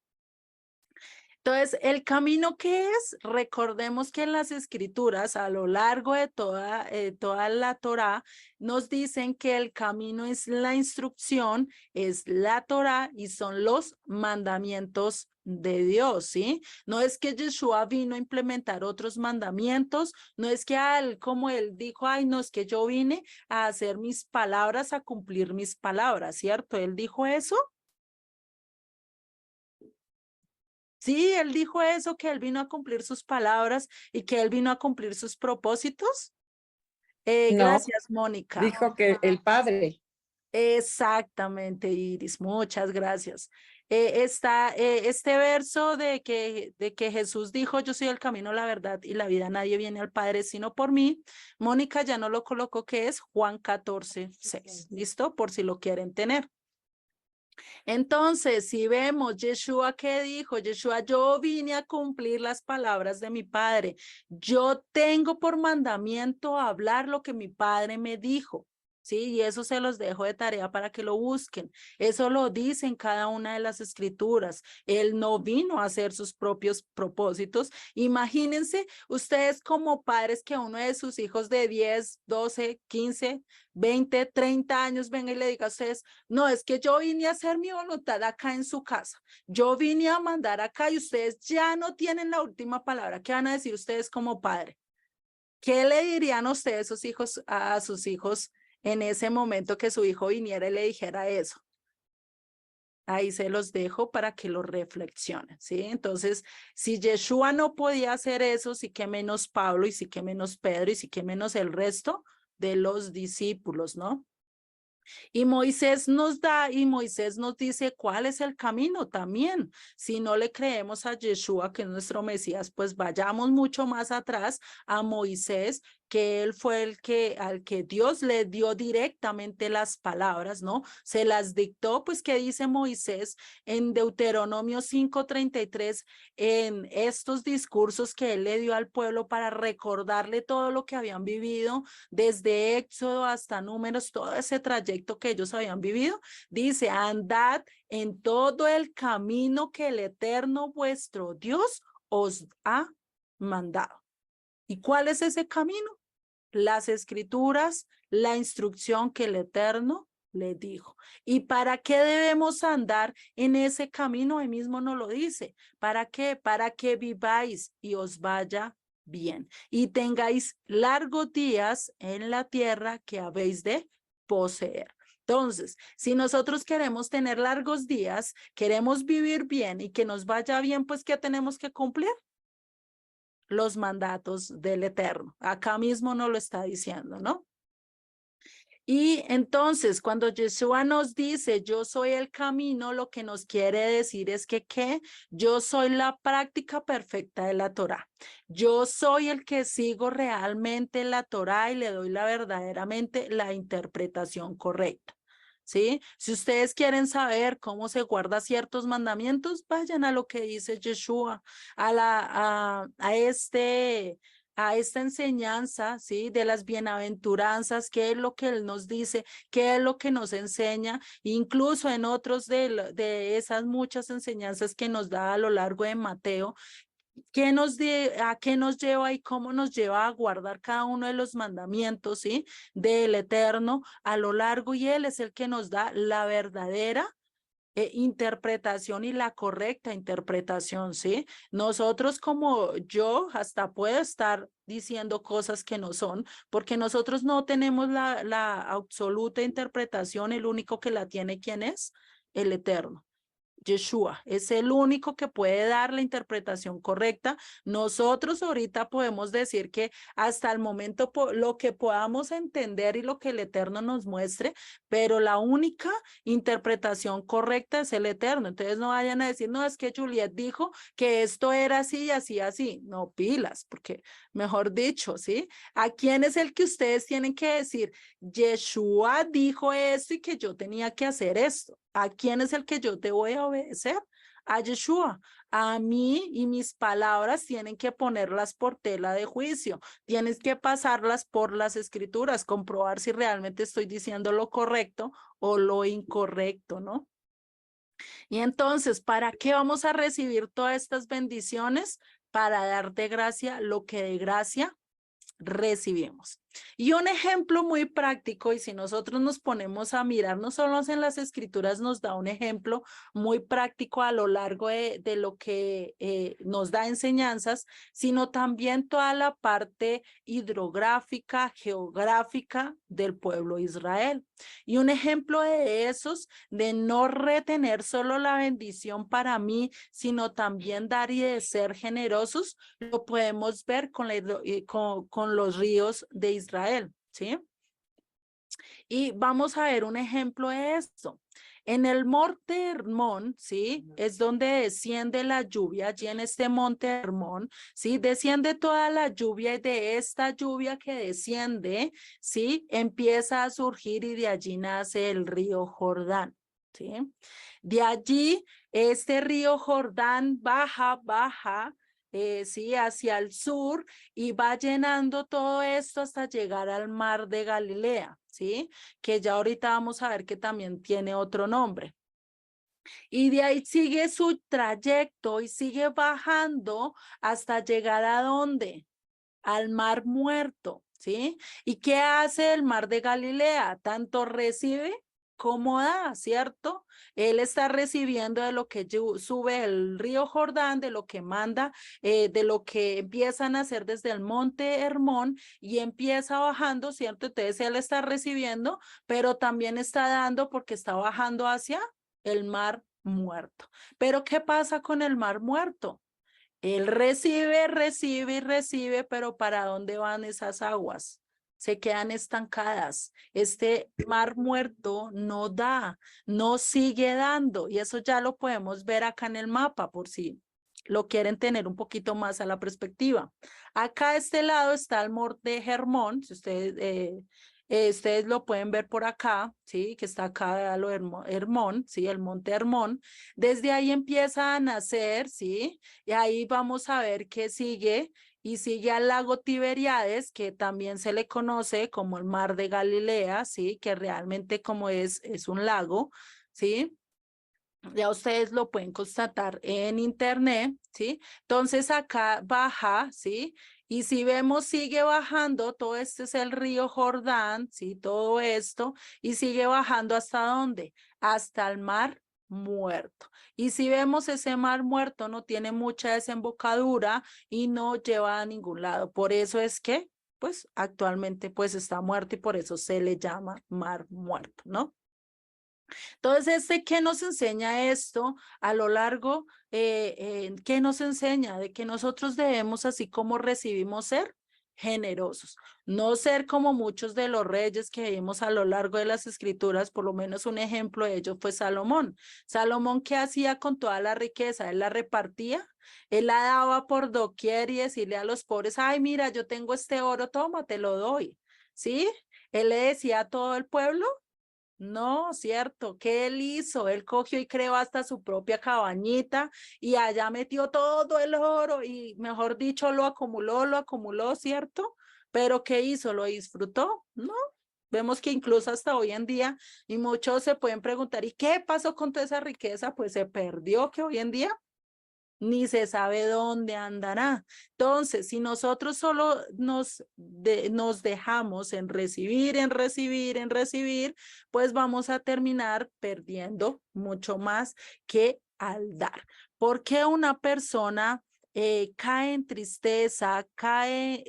Entonces, ¿el camino qué es? Recordemos que en las escrituras, a lo largo de toda la Torá, nos dicen que el camino es la instrucción, es la Torá y son los mandamientos de Dios, ¿sí? No es que Yeshua vino a implementar otros mandamientos, no es que como él dijo, ay, no, es que yo vine a hacer mis palabras, a cumplir mis palabras, ¿cierto? Él dijo eso. Sí, él dijo eso, que él vino a cumplir sus palabras y que él vino a cumplir sus propósitos. No, Gracias, Mónica. dijo que el Padre. Exactamente, Iris, muchas gracias. Está este verso de que Jesús dijo, yo soy el camino, la verdad y la vida, nadie viene al Padre sino por mí. Mónica ya no lo colocó, que es Juan 14:6, ¿listo? Por si lo quieren tener. Entonces, si vemos Yeshua, ¿qué dijo? Yeshua, yo vine a cumplir las palabras de mi padre. Yo tengo por mandamiento hablar lo que mi padre me dijo. Sí, y eso se los dejo de tarea para que lo busquen. Eso lo dice en cada una de las escrituras. Él no vino a hacer sus propios propósitos. Imagínense ustedes como padres que uno de sus hijos de 10, 12, 15, 20, 30 años venga y le diga a ustedes, no, es que yo vine a hacer mi voluntad acá en su casa. Yo vine a mandar acá y ustedes ya no tienen la última palabra. ¿Qué van a decir ustedes como padre? ¿Qué le dirían a ustedes a sus hijos en ese momento que su hijo viniera y le dijera eso? Ahí se los dejo para que lo reflexionen, ¿sí? Entonces, si Yeshua no podía hacer eso, sí que menos Pablo y sí que menos Pedro y sí que menos el resto de los discípulos, ¿no? Y Moisés nos dice cuál es el camino también. Si no le creemos a Yeshua, que es nuestro Mesías, pues vayamos mucho más atrás a Moisés, que él fue al que Dios le dio directamente las palabras, ¿no? Se las dictó, pues, ¿qué dice Moisés en Deuteronomio 5:33, en estos discursos que él le dio al pueblo para recordarle todo lo que habían vivido desde Éxodo hasta Números, todo ese trayecto que ellos habían vivido? Dice, andad en todo el camino que el Eterno vuestro Dios os ha mandado. ¿Y cuál es ese camino? Las escrituras, la instrucción que el Eterno le dijo. ¿Y para qué debemos andar en ese camino? Ahí mismo nos lo dice. ¿Para qué? Para que viváis y os vaya bien y tengáis largos días en la tierra que habéis de poseer. Entonces, si nosotros queremos tener largos días, queremos vivir bien y que nos vaya bien, pues ¿qué tenemos que cumplir? Los mandatos del Eterno. Acá mismo nos lo está diciendo, ¿no? Y entonces, cuando Yeshua nos dice, yo soy el camino, lo que nos quiere decir es que, ¿qué? Yo soy la práctica perfecta de la Torá. Yo soy el que sigo realmente la Torá y le doy verdaderamente la interpretación correcta. ¿Sí? Si ustedes quieren saber cómo se guarda ciertos mandamientos, vayan a lo que dice Yeshua, a esta enseñanza, ¿sí? De las bienaventuranzas, qué es lo que él nos dice, qué es lo que nos enseña, incluso en otros de esas muchas enseñanzas que nos da a lo largo de Mateo. ¿A qué nos lleva y cómo nos lleva a guardar cada uno de los mandamientos, ¿sí? Del Eterno a lo largo, y Él es el que nos da la verdadera interpretación y la correcta interpretación, ¿sí? Nosotros como yo hasta puedo estar diciendo cosas que no son, porque nosotros no tenemos la absoluta interpretación, el único que la tiene, ¿quién es? El Eterno. Yeshua es el único que puede dar la interpretación correcta. Nosotros ahorita podemos decir que hasta el momento lo que podamos entender y lo que el Eterno nos muestre, pero la única interpretación correcta es el Eterno. Entonces no vayan a decir, no, es que Juliet dijo que esto era así y así, así. No, pilas, porque mejor dicho, ¿sí? ¿A quién es el que ustedes tienen que decir? Yeshua dijo esto y que yo tenía que hacer esto. ¿A quién es el que yo te voy a obedecer? a Yeshua. A mí y mis palabras tienen que ponerlas por tela de juicio. Tienes que pasarlas por las escrituras, comprobar si realmente estoy diciendo lo correcto o lo incorrecto, ¿no? Y entonces, ¿para qué vamos a recibir todas estas bendiciones? Para dar de gracia lo que de gracia recibimos. Y un ejemplo muy práctico, y si nosotros nos ponemos a mirar, no solo en las escrituras nos da un ejemplo muy práctico a lo largo de lo que nos da enseñanzas, sino también toda la parte hidrográfica, geográfica del pueblo de Israel. Y un ejemplo de esos, de no retener solo la bendición para mí, sino también dar y de ser generosos, lo podemos ver con los ríos de Israel, ¿sí? Y vamos a ver un ejemplo de esto. En el monte Hermón, ¿sí? Es donde desciende la lluvia, allí en este monte Hermón, ¿sí? Desciende toda la lluvia y de esta lluvia que desciende, ¿sí? Empieza a surgir y de allí nace el río Jordán, ¿sí? De allí, este río Jordán baja, sí, hacia el sur y va llenando todo esto hasta llegar al mar de Galilea, ¿sí? Que ya ahorita vamos a ver que también tiene otro nombre. Y de ahí sigue su trayecto y sigue bajando hasta llegar ¿a dónde? Al mar muerto, ¿sí? ¿Y qué hace el mar de Galilea? Tanto recibe como da, ¿cierto? Él está recibiendo de lo que sube el río Jordán, de lo que manda, de lo que empiezan a hacer desde el monte Hermón y empieza bajando, ¿cierto? Entonces él está recibiendo, pero también está dando porque está bajando hacia el mar muerto. Pero ¿qué pasa con el mar muerto? Él recibe, recibe y recibe, pero ¿para dónde van esas aguas? Se quedan estancadas. Este mar muerto no da, no sigue dando. Y eso ya lo podemos ver acá en el mapa, por si lo quieren tener un poquito más a la perspectiva. Acá a este lado está el monte Hermón, si ustedes lo pueden ver por acá, ¿sí? Que está acá lo Hermón, ¿sí? El monte Hermón. Desde ahí empieza a nacer, ¿sí? Y ahí vamos a ver qué sigue. Y sigue al lago Tiberíades, que también se le conoce como el mar de Galilea, ¿sí? Que realmente como es un lago, ¿sí? Ya ustedes lo pueden constatar en internet, ¿sí? Entonces acá baja, ¿sí? Y si vemos, sigue bajando, todo este es el río Jordán, ¿sí? Todo esto, y sigue bajando ¿hasta dónde? Hasta el mar muerto. Y si vemos ese mar muerto, no tiene mucha desembocadura y no lleva a ningún lado. Por eso es que, pues, actualmente, pues, está muerto y por eso se le llama mar muerto, ¿no? Entonces, ¿qué nos enseña esto a lo largo? ¿Qué nos enseña? De que nosotros debemos, así como recibimos, ser generosos, no ser como muchos de los reyes que vimos a lo largo de las escrituras. Por lo menos un ejemplo de ello fue Salomón. Salomón, ¿qué hacía con toda la riqueza? Él la repartía, él la daba por doquier y decirle a los pobres, ay, mira, yo tengo este oro, toma, te lo doy, ¿sí? Él le decía a todo el pueblo. No, cierto, ¿qué él hizo? Él cogió y creó hasta su propia cabañita y allá metió todo el oro y, mejor dicho, lo acumuló, ¿cierto? Pero ¿qué hizo? ¿Lo disfrutó? No. Vemos que incluso hasta hoy en día, y muchos se pueden preguntar, ¿y qué pasó con toda esa riqueza? Pues se perdió, que hoy en día ni se sabe dónde andará. Entonces, si nosotros solo nos dejamos en recibir, pues vamos a terminar perdiendo mucho más que al dar. ¿Por qué una persona cae en tristeza, cae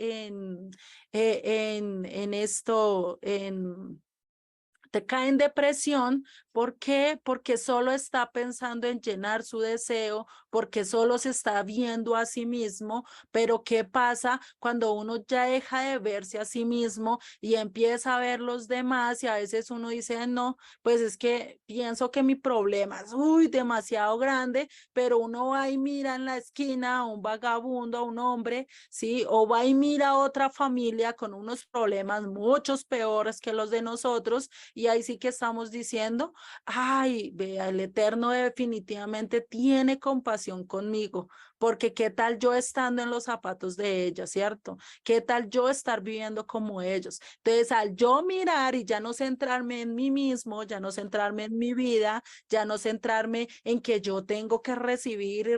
te cae en depresión? ¿Por qué? Porque solo está pensando en llenar su deseo, porque solo se está viendo a sí mismo, pero ¿qué pasa cuando uno ya deja de verse a sí mismo y empieza a ver los demás? Y a veces uno dice, no, pues es que pienso que mi problema es demasiado grande, pero uno va y mira en la esquina a un vagabundo, a un hombre, ¿sí? O va y mira a otra familia con unos problemas muchos peores que los de nosotros, y ahí sí que estamos diciendo, ay, vea, el Eterno definitivamente tiene compasión conmigo, porque qué tal yo estando en los zapatos de ella, ¿cierto? ¿Qué tal yo estar viviendo como ellos? Entonces, al yo mirar y ya no centrarme en mí mismo, ya no centrarme en mi vida, ya no centrarme en que yo tengo que recibir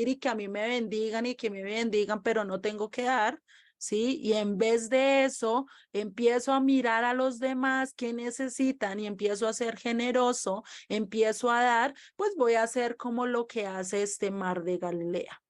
y que a mí me bendigan y que me bendigan, pero no tengo que dar, ¿sí? Y en vez de eso, empiezo a mirar a los demás que necesitan y empiezo a ser generoso, empiezo a dar, pues voy a hacer como lo que hace este mar de Galilea,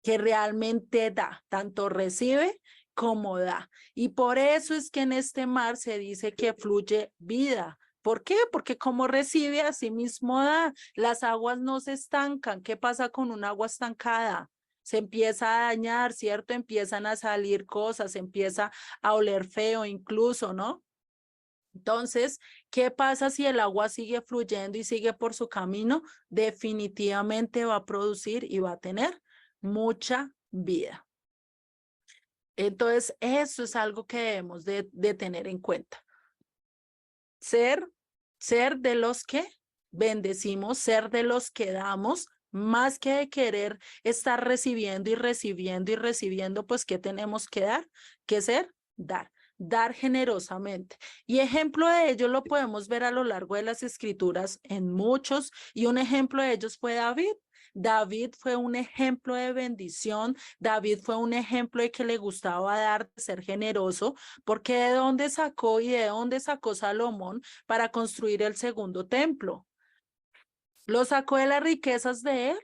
que realmente da, tanto recibe como da. Y por eso es que en este mar se dice que fluye vida. ¿Por qué? Porque como recibe, así mismo da. Las aguas no se estancan. ¿Qué pasa con un agua estancada? Se empieza a dañar, ¿cierto? Empiezan a salir cosas, empieza a oler feo incluso, ¿no? Entonces, ¿qué pasa si el agua sigue fluyendo y sigue por su camino? Definitivamente va a producir y va a tener mucha vida. Entonces, eso es algo que debemos de tener en cuenta. Ser de los que bendecimos, ser de los que damos, más que de querer estar recibiendo y recibiendo y recibiendo, pues ¿qué tenemos que dar? ¿Qué ser? Dar generosamente. Y ejemplo de ello lo podemos ver a lo largo de las escrituras en muchos, y un ejemplo de ellos fue David. David fue un ejemplo de bendición, David fue un ejemplo de que le gustaba dar, ser generoso, porque ¿de dónde sacó y de dónde sacó Salomón para construir el segundo templo? ¿Lo sacó de las riquezas de él?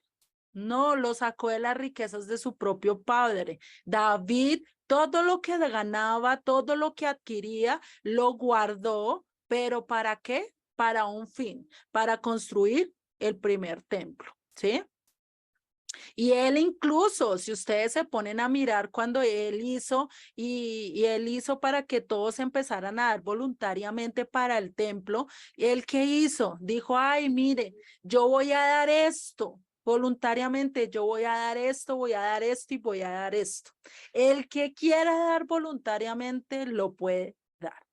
No, lo sacó de las riquezas de su propio padre. David, todo lo que ganaba, todo lo que adquiría, lo guardó, pero ¿para qué? Para un fin, para construir el primer templo, ¿sí? Y él incluso, si ustedes se ponen a mirar cuando él hizo y él hizo para que todos empezaran a dar voluntariamente para el templo, ¿él qué hizo? Dijo, ay, mire, yo voy a dar esto. Voluntariamente yo voy a dar esto, voy a dar esto y voy a dar esto. El que quiera dar voluntariamente lo puede dar.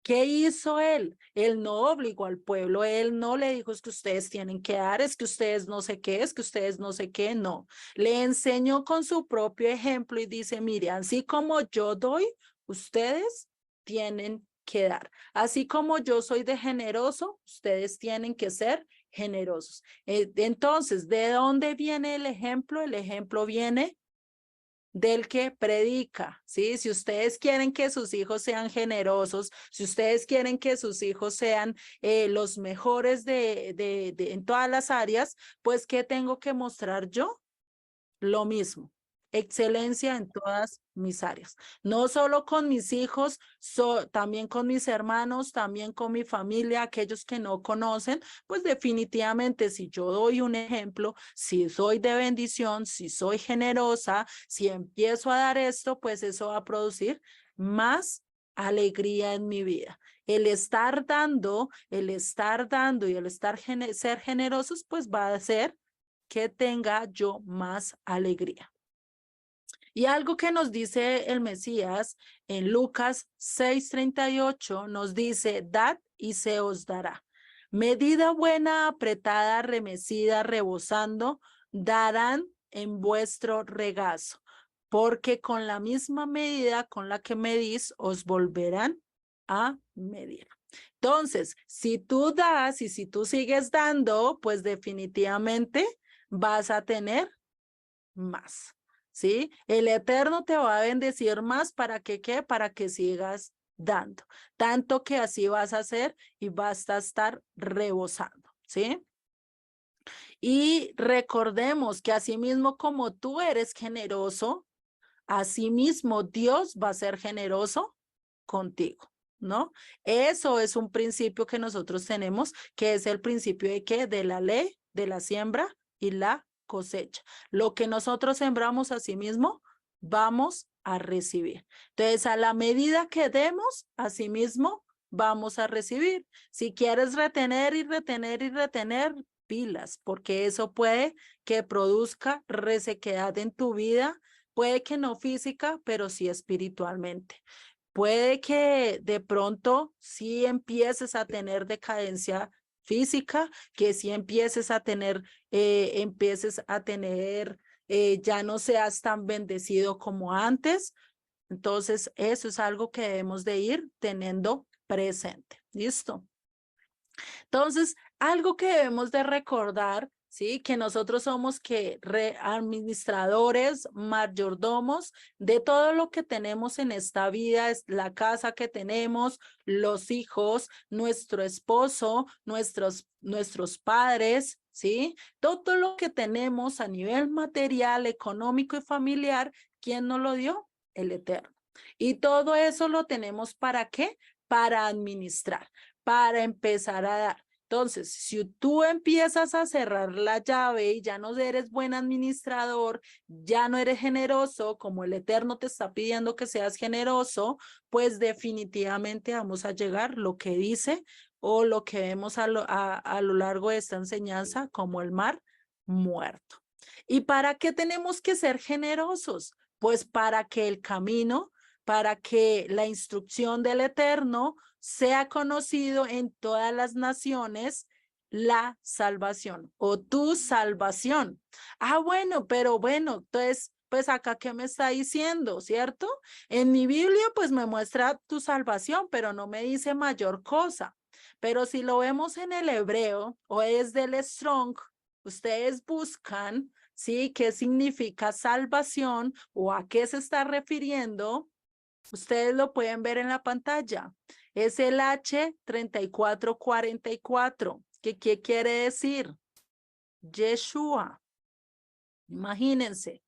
¿Qué hizo él? Él no obligó al pueblo, él no le dijo es que ustedes tienen que dar, es que ustedes no sé qué, es que ustedes no sé qué, no. Le enseñó con su propio ejemplo y dice, mire, así como yo doy, ustedes tienen que dar. Así como yo soy de generoso, ustedes tienen que ser generosos. Entonces, ¿de dónde viene el ejemplo? El ejemplo viene del que predica, ¿sí? Si ustedes quieren que sus hijos sean generosos, si ustedes quieren que sus hijos sean los mejores en todas las áreas, pues ¿qué tengo que mostrar yo? Lo mismo, excelencia en todas mis áreas, no solo con mis hijos, también con mis hermanos, también con mi familia, aquellos que no conocen, pues definitivamente si yo doy un ejemplo, si soy de bendición, si soy generosa, si empiezo a dar esto, pues eso va a producir más alegría en mi vida. El estar dando y el ser generosos, pues va a hacer que tenga yo más alegría. Y algo que nos dice el Mesías en Lucas 6:38 nos dice, dad y se os dará. Medida buena, apretada, remecida, rebosando, darán en vuestro regazo, porque con la misma medida con la que medís, os volverán a medir. Entonces, si tú das y si tú sigues dando, pues definitivamente vas a tener más, ¿sí? El Eterno te va a bendecir más para que, ¿qué? Para que sigas dando, tanto que así vas a hacer y vas a estar rebosando, ¿sí? Y recordemos que así mismo como tú eres generoso, así mismo Dios va a ser generoso contigo, ¿no? Eso es un principio que nosotros tenemos, que es el principio de ¿qué? De la ley, de la siembra y la cosecha. Lo que nosotros sembramos a sí mismo, vamos a recibir. Entonces, a la medida que demos, a sí mismo, vamos a recibir. Si quieres retener y retener y retener, pilas, porque eso puede que produzca resequedad en tu vida, puede que no física, pero sí espiritualmente. Puede que de pronto sí empieces a tener decadencia física, que sí empieces a tener, ya no seas tan bendecido como antes. Entonces, eso es algo que debemos de ir teniendo presente. ¿Listo? Entonces, algo que debemos de recordar, ¿sí? Que nosotros somos administradores, mayordomos de todo lo que tenemos en esta vida, es la casa que tenemos, los hijos, nuestro esposo, nuestros padres, ¿sí? Todo lo que tenemos a nivel material, económico y familiar, ¿quién nos lo dio? El Eterno. Y todo eso lo tenemos ¿para qué? Para administrar, para empezar a dar. Entonces, si tú empiezas a cerrar la llave y ya no eres buen administrador, ya no eres generoso, como el Eterno te está pidiendo que seas generoso, pues definitivamente vamos a llegar lo que dice o lo que vemos a lo largo de esta enseñanza como el mar muerto. ¿Y para qué tenemos que ser generosos? Pues para que el camino, para que la instrucción del Eterno sea conocido en todas las naciones la salvación o tu salvación. Ah, bueno, pero bueno, entonces, pues acá, ¿qué me está diciendo, cierto? En mi Biblia, pues me muestra tu salvación, pero no me dice mayor cosa. Pero si lo vemos en el hebreo o es del Strong, ustedes buscan, ¿sí? ¿Qué significa salvación o a qué se está refiriendo? Ustedes lo pueden ver en la pantalla. Es el H3444. ¿Qué quiere decir? Yeshua. Imagínense.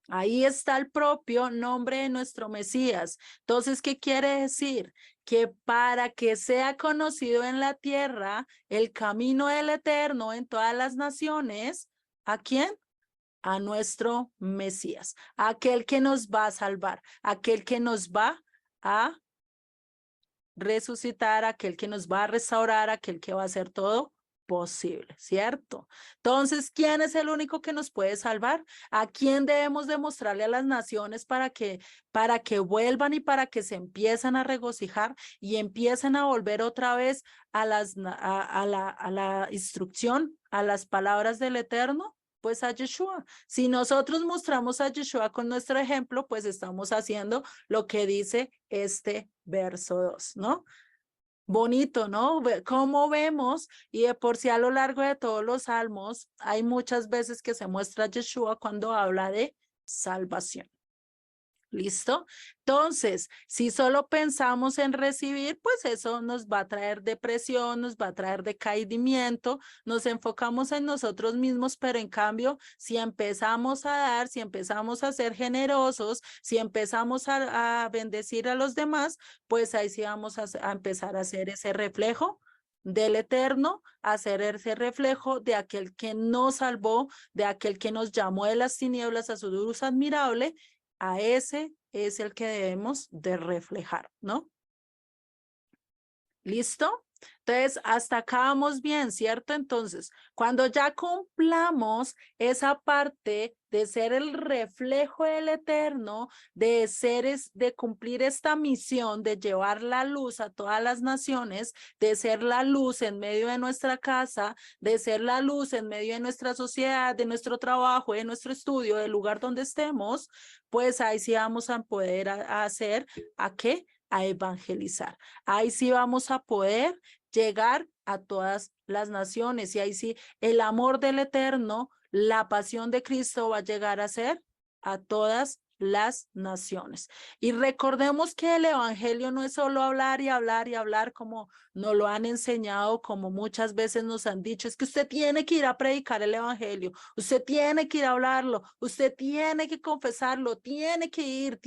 Ahí está el propio nombre de nuestro Mesías. Entonces, ¿qué quiere decir? Que para que sea conocido en la tierra el camino del Eterno en todas las naciones, ¿a quién? A nuestro Mesías, aquel que nos va a salvar, aquel que nos va a resucitar, aquel que nos va a restaurar, aquel que va a hacer todo posible, ¿cierto? Entonces, ¿quién es el único que nos puede salvar? ¿A quién debemos demostrarle a las naciones para que vuelvan y para que se empiecen a regocijar y empiecen a volver otra vez a la instrucción, a las palabras del Eterno? Pues a Yeshua. Si nosotros mostramos a Yeshua con nuestro ejemplo, pues estamos haciendo lo que dice este verso 2, ¿no? Bonito, ¿no? Cómo vemos, y de por sí a lo largo de todos los salmos, hay muchas veces que se muestra a Yeshua cuando habla de salvación. ¿Listo? Entonces, si solo pensamos en recibir, pues eso nos va a traer depresión, nos va a traer decaimiento, nos enfocamos en nosotros mismos, pero en cambio, si empezamos a dar, si empezamos a ser generosos, si empezamos a bendecir a los demás, pues ahí sí vamos a empezar a hacer ese reflejo del Eterno, hacer ese reflejo de aquel que nos salvó, de aquel que nos llamó de las tinieblas a su luz admirable. A ese es el que debemos de reflejar, ¿no? ¿Listo? Entonces, hasta acá vamos bien, ¿cierto? Entonces, cuando ya cumplamos esa parte de ser el reflejo del Eterno, de cumplir esta misión, de llevar la luz a todas las naciones, de ser la luz en medio de nuestra casa, de ser la luz en medio de nuestra sociedad, de nuestro trabajo, de nuestro estudio, del lugar donde estemos, pues ahí sí vamos a poder hacer, ¿a qué? A evangelizar. Ahí sí vamos a poder llegar a todas las naciones y ahí sí el amor del Eterno, la pasión de Cristo va a llegar a ser a todas las naciones. Y recordemos que el evangelio no es solo hablar y hablar y hablar como nos lo han enseñado, como muchas veces nos han dicho, es que usted tiene que ir a predicar el evangelio, usted tiene que ir a hablarlo, usted tiene que confesarlo, tiene que ir,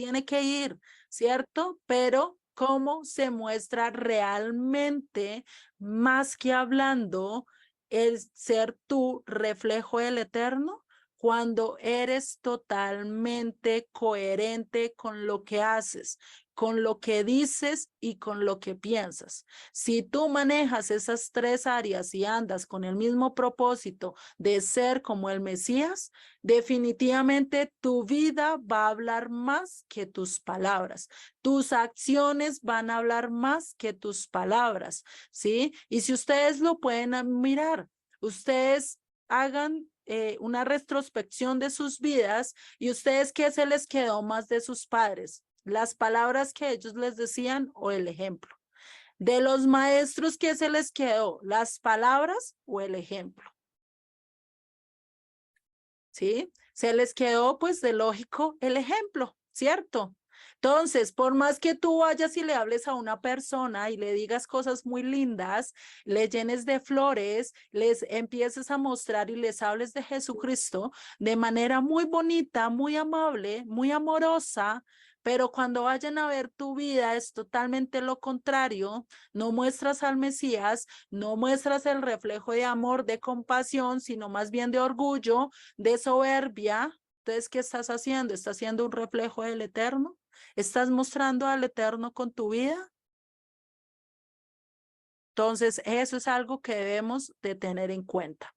¿cierto? Pero ¿cómo se muestra realmente, más que hablando, el ser tú reflejo del Eterno cuando eres totalmente coherente con lo que haces, con lo que dices y con lo que piensas. Si tú manejas esas tres áreas y andas con el mismo propósito de ser como el Mesías, definitivamente tu vida va a hablar más que tus palabras. Tus acciones van a hablar más que tus palabras, ¿sí? Y si ustedes lo pueden mirar, ustedes hagan una retrospección de sus vidas y ustedes, ¿qué se les quedó más de sus padres? ¿Las palabras que ellos les decían o el ejemplo? De los maestros, ¿qué se les quedó? ¿Las palabras o el ejemplo? ¿Sí? Se les quedó, pues, de lógico el ejemplo, ¿cierto? Entonces, por más que tú vayas y le hables a una persona y le digas cosas muy lindas, le llenes de flores, les empieces a mostrar y les hables de Jesucristo de manera muy bonita, muy amable, muy amorosa, pero cuando vayan a ver tu vida es totalmente lo contrario, no muestras al Mesías, no muestras el reflejo de amor, de compasión, sino más bien de orgullo, de soberbia. Entonces, ¿qué estás haciendo? ¿Estás haciendo un reflejo del Eterno? ¿Estás mostrando al Eterno con tu vida? Entonces, eso es algo que debemos de tener en cuenta.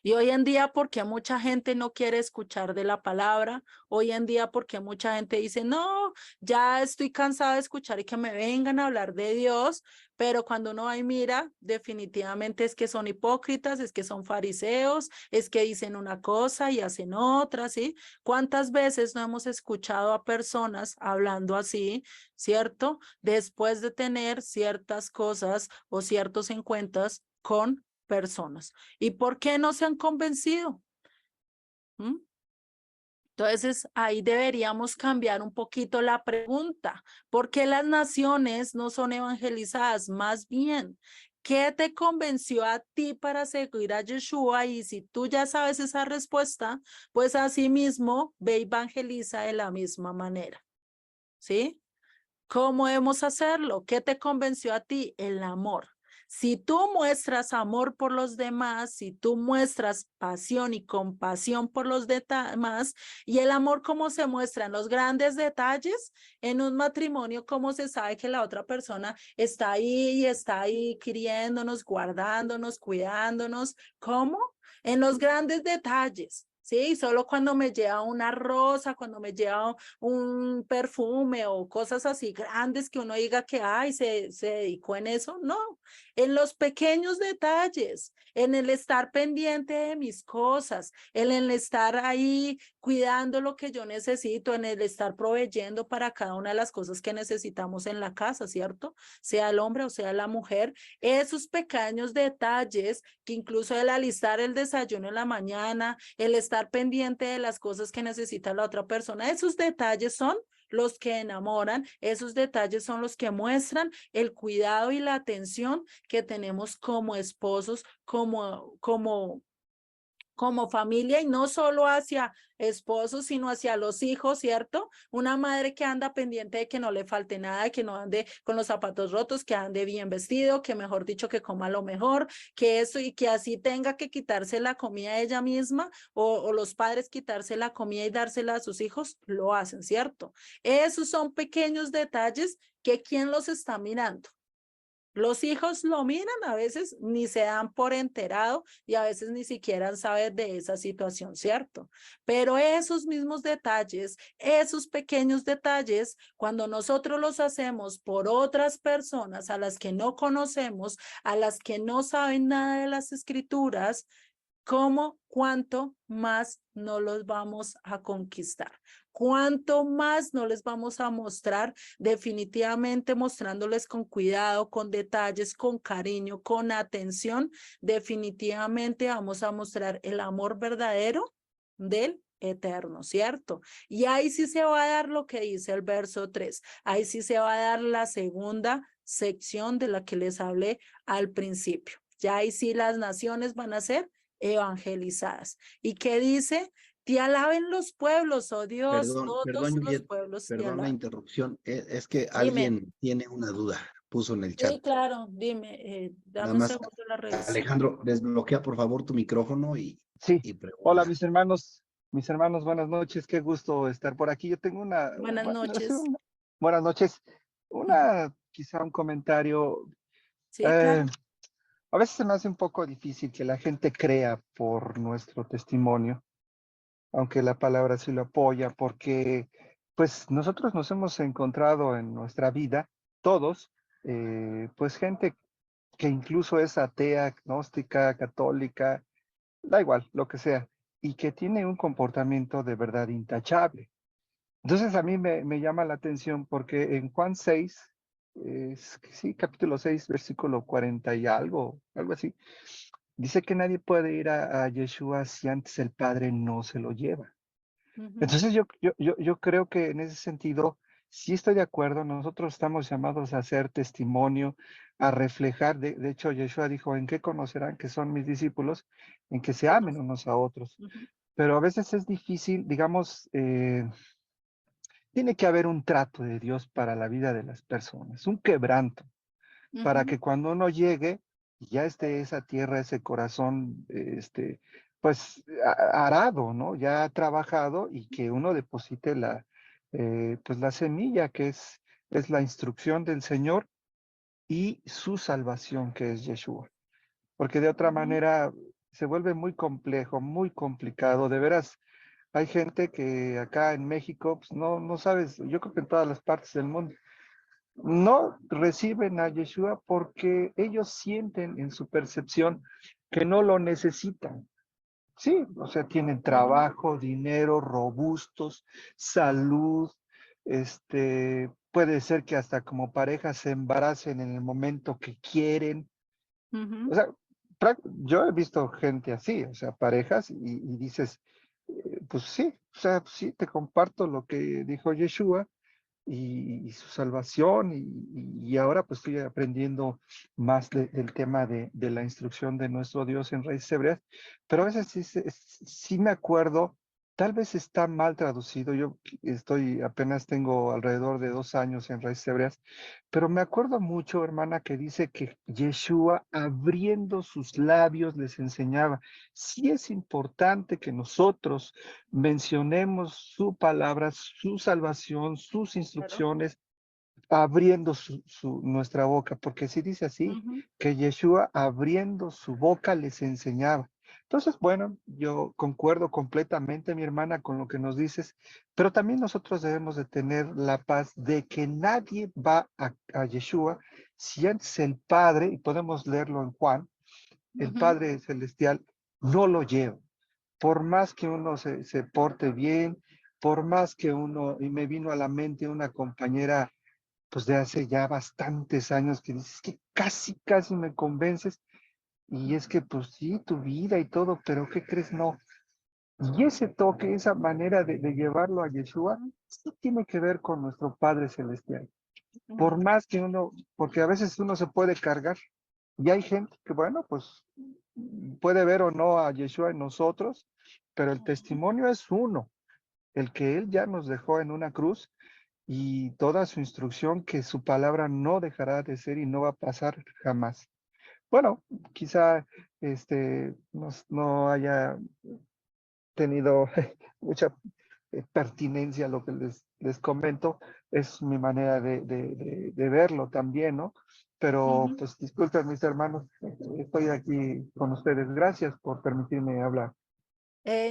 Y hoy en día, porque mucha gente no quiere escuchar de la palabra, hoy en día, porque mucha gente dice, no, ya estoy cansada de escuchar y que me vengan a hablar de Dios, pero cuando uno va y mira, definitivamente es que son hipócritas, es que son fariseos, es que dicen una cosa y hacen otra, ¿sí? ¿Cuántas veces no hemos escuchado a personas hablando así, cierto? Después de tener ciertas cosas o ciertos encuentros con personas. ¿Y por qué no se han convencido? ¿Mm? Entonces, ahí deberíamos cambiar un poquito la pregunta. ¿Por qué las naciones no son evangelizadas? Más bien, ¿qué te convenció a ti para seguir a Yeshua? Y si tú ya sabes esa respuesta, pues así mismo ve y evangeliza de la misma manera. ¿Sí? ¿Cómo debemos hacerlo? ¿Qué te convenció a ti? El amor. Si tú muestras amor por los demás, si tú muestras pasión y compasión por los demás, y el amor, ¿cómo se muestra? En los grandes detalles, en un matrimonio, ¿cómo se sabe que la otra persona está ahí queriéndonos, guardándonos, cuidándonos? ¿Cómo? En los grandes detalles. Sí, solo cuando me lleva una rosa, cuando me lleva un perfume o cosas así grandes que uno diga que ay, se dedicó en eso. No, en los pequeños detalles, en el estar pendiente de mis cosas, en el estar ahí cuidando lo que yo necesito, en el estar proveyendo para cada una de las cosas que necesitamos en la casa, ¿cierto? Sea el hombre o sea la mujer, esos pequeños detalles que incluso el alistar el desayuno en la mañana, el estar pendiente de las cosas que necesita la otra persona, esos detalles son los que enamoran, esos detalles son los que muestran el cuidado y la atención que tenemos como esposos, como familia, y no solo hacia esposos, sino hacia los hijos, ¿cierto? Una madre que anda pendiente de que no le falte nada, que no ande con los zapatos rotos, que ande bien vestido, que mejor dicho, que coma lo mejor, que eso y que así tenga que quitarse la comida ella misma o los padres quitarse la comida y dársela a sus hijos, lo hacen, ¿cierto? Esos son pequeños detalles que ¿quién los está mirando? Los hijos lo miran, a veces ni se dan por enterado y a veces ni siquiera saben de esa situación, ¿cierto? Pero esos mismos detalles, esos pequeños detalles, cuando nosotros los hacemos por otras personas a las que no conocemos, a las que no saben nada de las escrituras, ¿cómo, cuánto más no los vamos a conquistar? ¿Cuánto más no les vamos a mostrar? Definitivamente mostrándoles con cuidado, con detalles, con cariño, con atención. Definitivamente vamos a mostrar el amor verdadero del Eterno, ¿cierto? Y ahí sí se va a dar lo que dice el verso 3. Ahí sí se va a dar la segunda sección de la que les hablé al principio. Ya ahí sí las naciones van a ser evangelizadas. ¿Y qué dice? Te alaben los pueblos, oh Dios, Perdón, todos perdón, los Juliet, pueblos te perdón la alaben. interrupción. Es que Dime. alguien tiene una duda. puso en el Sí, chat. claro, dime, Nada dame un más, segundo la reviso. Alejandro, desbloquea por favor tu micrófono Sí. y Hola, pregunta. mis hermanos, buenas noches. Qué gusto estar por aquí. Yo tengo Buenas noches. buenas noches. Quizá un comentario. Sí, Eh, claro. a veces se me hace un poco difícil que la gente crea por nuestro testimonio, aunque la palabra sí lo apoya, porque pues nosotros nos hemos encontrado en nuestra vida, todos, pues gente que incluso es atea, agnóstica, católica, da igual, lo que sea, y que tiene un comportamiento de verdad intachable. Entonces a mí me llama la atención porque en Juan 6, sí, capítulo 6, versículo 40 y algo así, dice que nadie puede ir a Yeshua si antes el Padre no se lo lleva. Ujú, Entonces yo creo que en ese sentido, sí estoy de acuerdo, nosotros estamos llamados a hacer testimonio, a reflejar, de hecho Yeshua dijo, ¿en qué conocerán que son mis discípulos? En que se amen unos a otros. ujú, Pero a veces es difícil, digamos, tiene que haber un trato de Dios para la vida de las personas, un quebranto, para ujú, que cuando uno llegue, y ya esté esa tierra, ese corazón, pues arado, ¿no? Ya trabajado y que uno deposite pues la semilla que es la instrucción del Señor y su salvación que es Yeshua. Porque de otra ujú. manera se vuelve muy complejo, muy complicado. De veras, hay gente que acá en México, pues no sabes, yo creo que en todas las partes del mundo, no reciben a Yeshua porque ellos sienten en su percepción que no lo necesitan. Sí, o sea, tienen Ujú, trabajo, dinero, robustos, salud, puede ser que hasta como pareja se embaracen en el momento que quieren. O ujú, sea, yo he visto gente así, o sea, parejas, y dices, pues sí, o sea, sí, te comparto lo que dijo Yeshua, y su salvación y ahora pues estoy aprendiendo más del tema de la instrucción de nuestro Dios en Raíces Hebreas, pero a veces sí me acuerdo, tal vez está mal traducido, yo apenas tengo alrededor de 2 años en Raíces Hebreas, pero me acuerdo mucho, hermana, que dice que Yeshua abriendo sus labios les enseñaba. Sí es importante que nosotros mencionemos su palabra, su salvación, sus claro. instrucciones, abriendo nuestra boca, porque si dice así, Ujú, que Yeshua abriendo su boca les enseñaba. Entonces, bueno, yo concuerdo completamente, mi hermana, con lo que nos dices, pero también nosotros debemos de tener la paz de que nadie va a Yeshua si antes el Padre, y podemos leerlo en Juan, el ujú, Padre Celestial no lo lleva. Por más que uno se porte bien, por más que uno, y me vino a la mente una compañera pues de hace ya bastantes años que dices que casi me convences y es que pues sí, tu vida y todo, pero ¿qué crees? No. Y ese toque, esa manera de llevarlo a Yeshua, sí tiene que ver con nuestro Padre Celestial. Por ujú, más que uno, porque a veces uno se puede cargar y hay gente que, bueno, pues puede ver o no a Yeshua en nosotros, pero el ujú. testimonio es uno, el que Él ya nos dejó en una cruz y toda su instrucción que su palabra no dejará de ser y no va a pasar jamás. Bueno, quizá no haya tenido mucha pertinencia lo que les comento, es mi manera de verlo también, ¿no? Pero Ujú. pues disculpen mis hermanos, estoy aquí con ustedes. Gracias por permitirme hablar.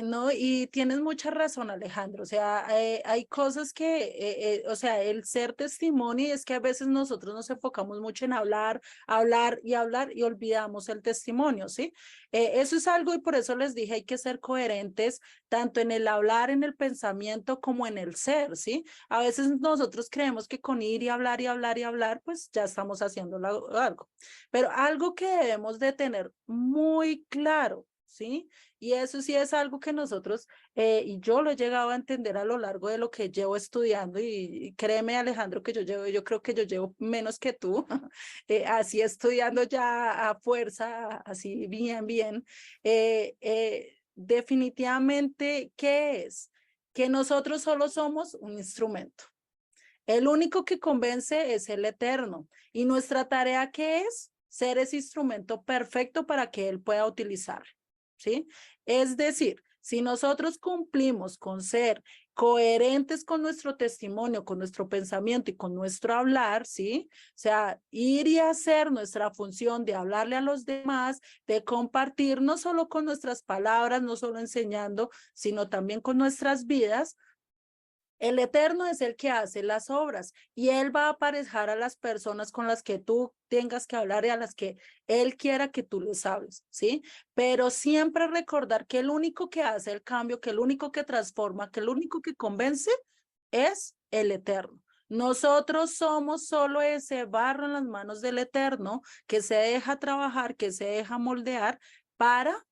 No, y tienes mucha razón, Alejandro. O sea, hay cosas que, o sea, el ser testimonio es que a veces nosotros nos enfocamos mucho en hablar, hablar y hablar y olvidamos el testimonio, ¿sí? Eso es algo y por eso les dije, hay que ser coherentes tanto en el hablar, en el pensamiento como en el ser, ¿sí? A veces nosotros creemos que con ir y hablar y hablar y hablar, pues ya estamos haciendo algo. Pero algo que debemos de tener muy claro, ¿sí? Y eso sí es algo que nosotros, y yo lo he llegado a entender a lo largo de lo que llevo estudiando, y créeme, Alejandro, que yo creo que yo llevo menos que tú, así estudiando ya a fuerza, así bien. Definitivamente, ¿qué es? Que nosotros solo somos un instrumento. El único que convence es el Eterno. ¿Y nuestra tarea qué es? Ser ese instrumento perfecto para que Él pueda utilizar, ¿sí? Es decir, si nosotros cumplimos con ser coherentes con nuestro testimonio, con nuestro pensamiento y con nuestro hablar, ¿sí? O sea, ir y hacer nuestra función de hablarle a los demás, de compartir no solo con nuestras palabras, no solo enseñando, sino también con nuestras vidas. El Eterno es el que hace las obras y Él va a aparejar a las personas con las que tú tengas que hablar y a las que Él quiera que tú les hables, ¿sí? Pero siempre recordar que el único que hace el cambio, que el único que transforma, que el único que convence es el Eterno. Nosotros somos solo ese barro en las manos del Eterno que se deja trabajar, que se deja moldear para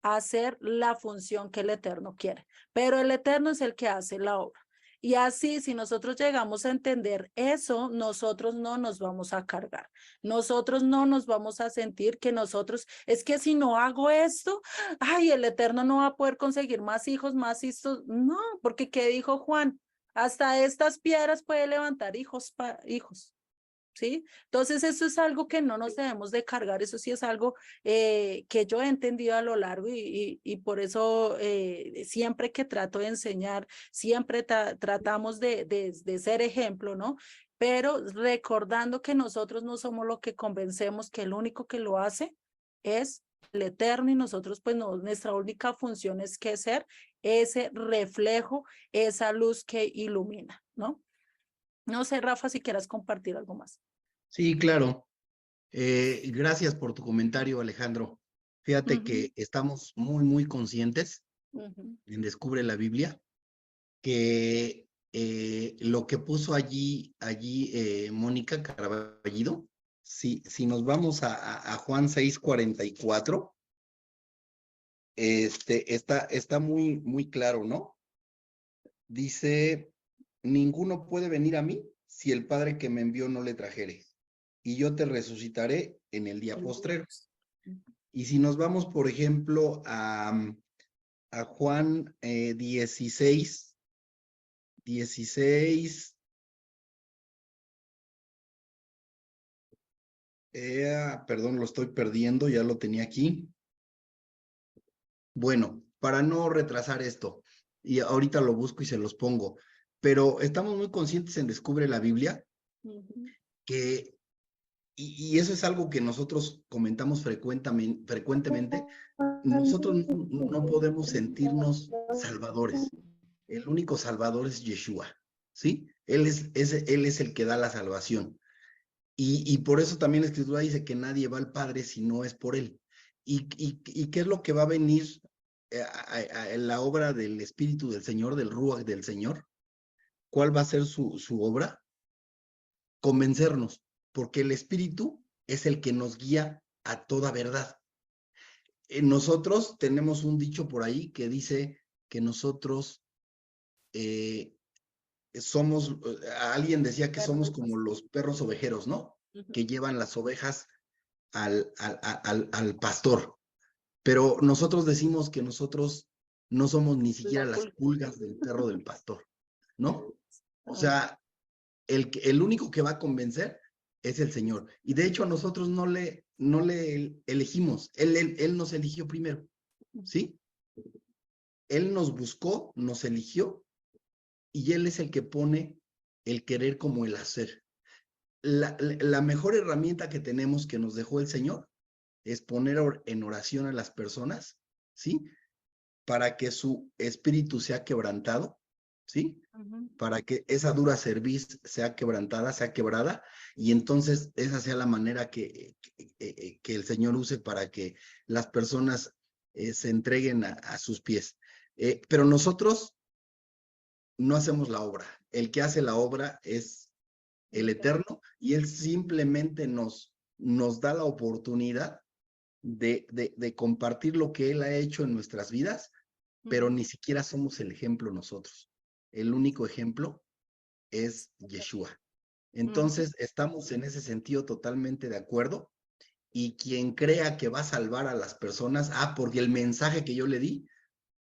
hacer la función que el Eterno quiere. Pero el Eterno es el que hace la obra. Y así, si nosotros llegamos a entender eso, nosotros no nos vamos a cargar. Nosotros no nos vamos a sentir que nosotros, es que si no hago esto, ay, el Eterno no va a poder conseguir más hijos, más hijos. No, porque ¿qué dijo Juan? Hasta estas piedras puede levantar hijos, ¿sí? Entonces, eso es algo que no nos debemos de cargar, eso sí es algo que yo he entendido a lo largo y por eso siempre que trato de enseñar, siempre tratamos de ser ejemplo, ¿no? Pero recordando que nosotros no somos lo que convencemos, que el único que lo hace es el Eterno y nosotros pues no, nuestra única función es que ser ese reflejo, esa luz que ilumina, ¿no? No sé, Rafa, si quieras compartir algo más. Sí, claro. Gracias por tu comentario, Alejandro. Fíjate que estamos muy conscientes en Descubre la Biblia, que lo que puso allí Mónica Caraballido, si nos vamos a Juan 6:44, está muy claro, ¿no? Dice, ninguno puede venir a mí si el Padre que me envió no le trajere, y yo te resucitaré en el día postrero. Y si nos vamos, por ejemplo, a Juan 16, perdón, lo estoy perdiendo, ya lo tenía aquí. Bueno, para no retrasar esto, y ahorita lo busco y se los pongo, pero estamos muy conscientes en Descubre la Biblia, que, y eso es algo que nosotros comentamos frecuentemente, nosotros no podemos sentirnos salvadores. El único salvador es Yeshua, ¿sí? Él es el que da la salvación. Y por eso también la Escritura dice que nadie va al Padre si no es por Él. ¿Y qué es lo que va a venir en la obra del Espíritu del Señor, del Ruach del Señor? ¿Cuál va a ser su obra? Convencernos, porque el Espíritu es el que nos guía a toda verdad. Nosotros tenemos un dicho por ahí que dice que nosotros somos, alguien decía que somos como los perros ovejeros, ¿no? Que llevan las ovejas al pastor. Pero nosotros decimos que nosotros no somos ni siquiera las pulgas del perro del pastor, ¿no? O sea, el único que va a convencer es el Señor. Y de hecho a nosotros no le elegimos, Él nos eligió primero, ¿sí? Él nos buscó, nos eligió, y Él es el que pone el querer como el hacer. La mejor herramienta que tenemos que nos dejó el Señor es poner en oración a las personas, ¿sí? Para que su espíritu sea quebrantado, ¿sí? Para que esa dura cerviz sea quebrantada, sea quebrada, y entonces esa sea la manera que el Señor use para que las personas se entreguen a sus pies. Pero nosotros no hacemos la obra. El que hace la obra es el Eterno, y Él simplemente nos da la oportunidad de compartir lo que Él ha hecho en nuestras vidas, pero ni siquiera somos el ejemplo nosotros. El único ejemplo es Yeshua. Entonces, estamos en ese sentido totalmente de acuerdo, y quien crea que va a salvar a las personas, porque el mensaje que yo le di,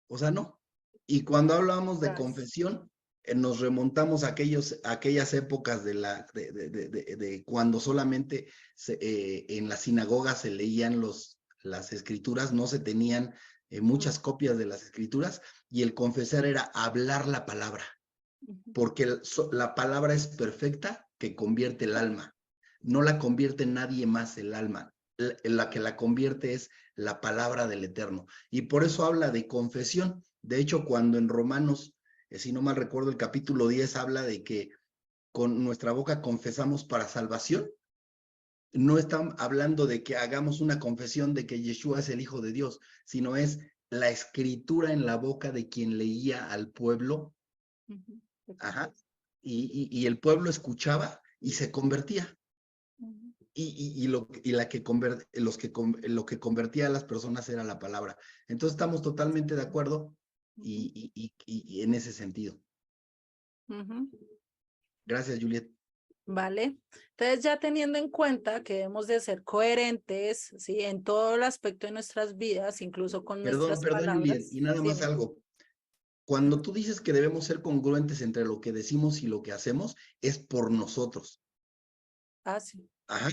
o sea, no. Y cuando hablamos de confesión, nos remontamos a aquellas épocas de cuando solamente en la sinagoga se leían las escrituras, no se tenían muchas copias de las escrituras, y el confesar era hablar la palabra, porque la palabra es perfecta que convierte el alma, no la convierte nadie más el alma, la que la convierte es la palabra del Eterno, y por eso habla de confesión. De hecho, cuando en Romanos, si no mal recuerdo, el capítulo 10 habla de que con nuestra boca confesamos para salvación, no están hablando de que hagamos una confesión de que Yeshua es el Hijo de Dios, sino es la escritura en la boca de quien leía al pueblo. Ajá. Y el pueblo escuchaba y se convertía. Lo que convertía a las personas era la palabra. Entonces estamos totalmente de acuerdo y en ese sentido. Gracias, Juliet. Vale, entonces ya teniendo en cuenta que debemos de ser coherentes, ¿sí? En todo el aspecto de nuestras vidas, incluso con nuestras Perdón, Juliet, palabras. y nada más Dime. algo. Cuando tú dices que debemos ser congruentes entre lo que decimos y lo que hacemos, es por nosotros. Ah, sí. Ajá.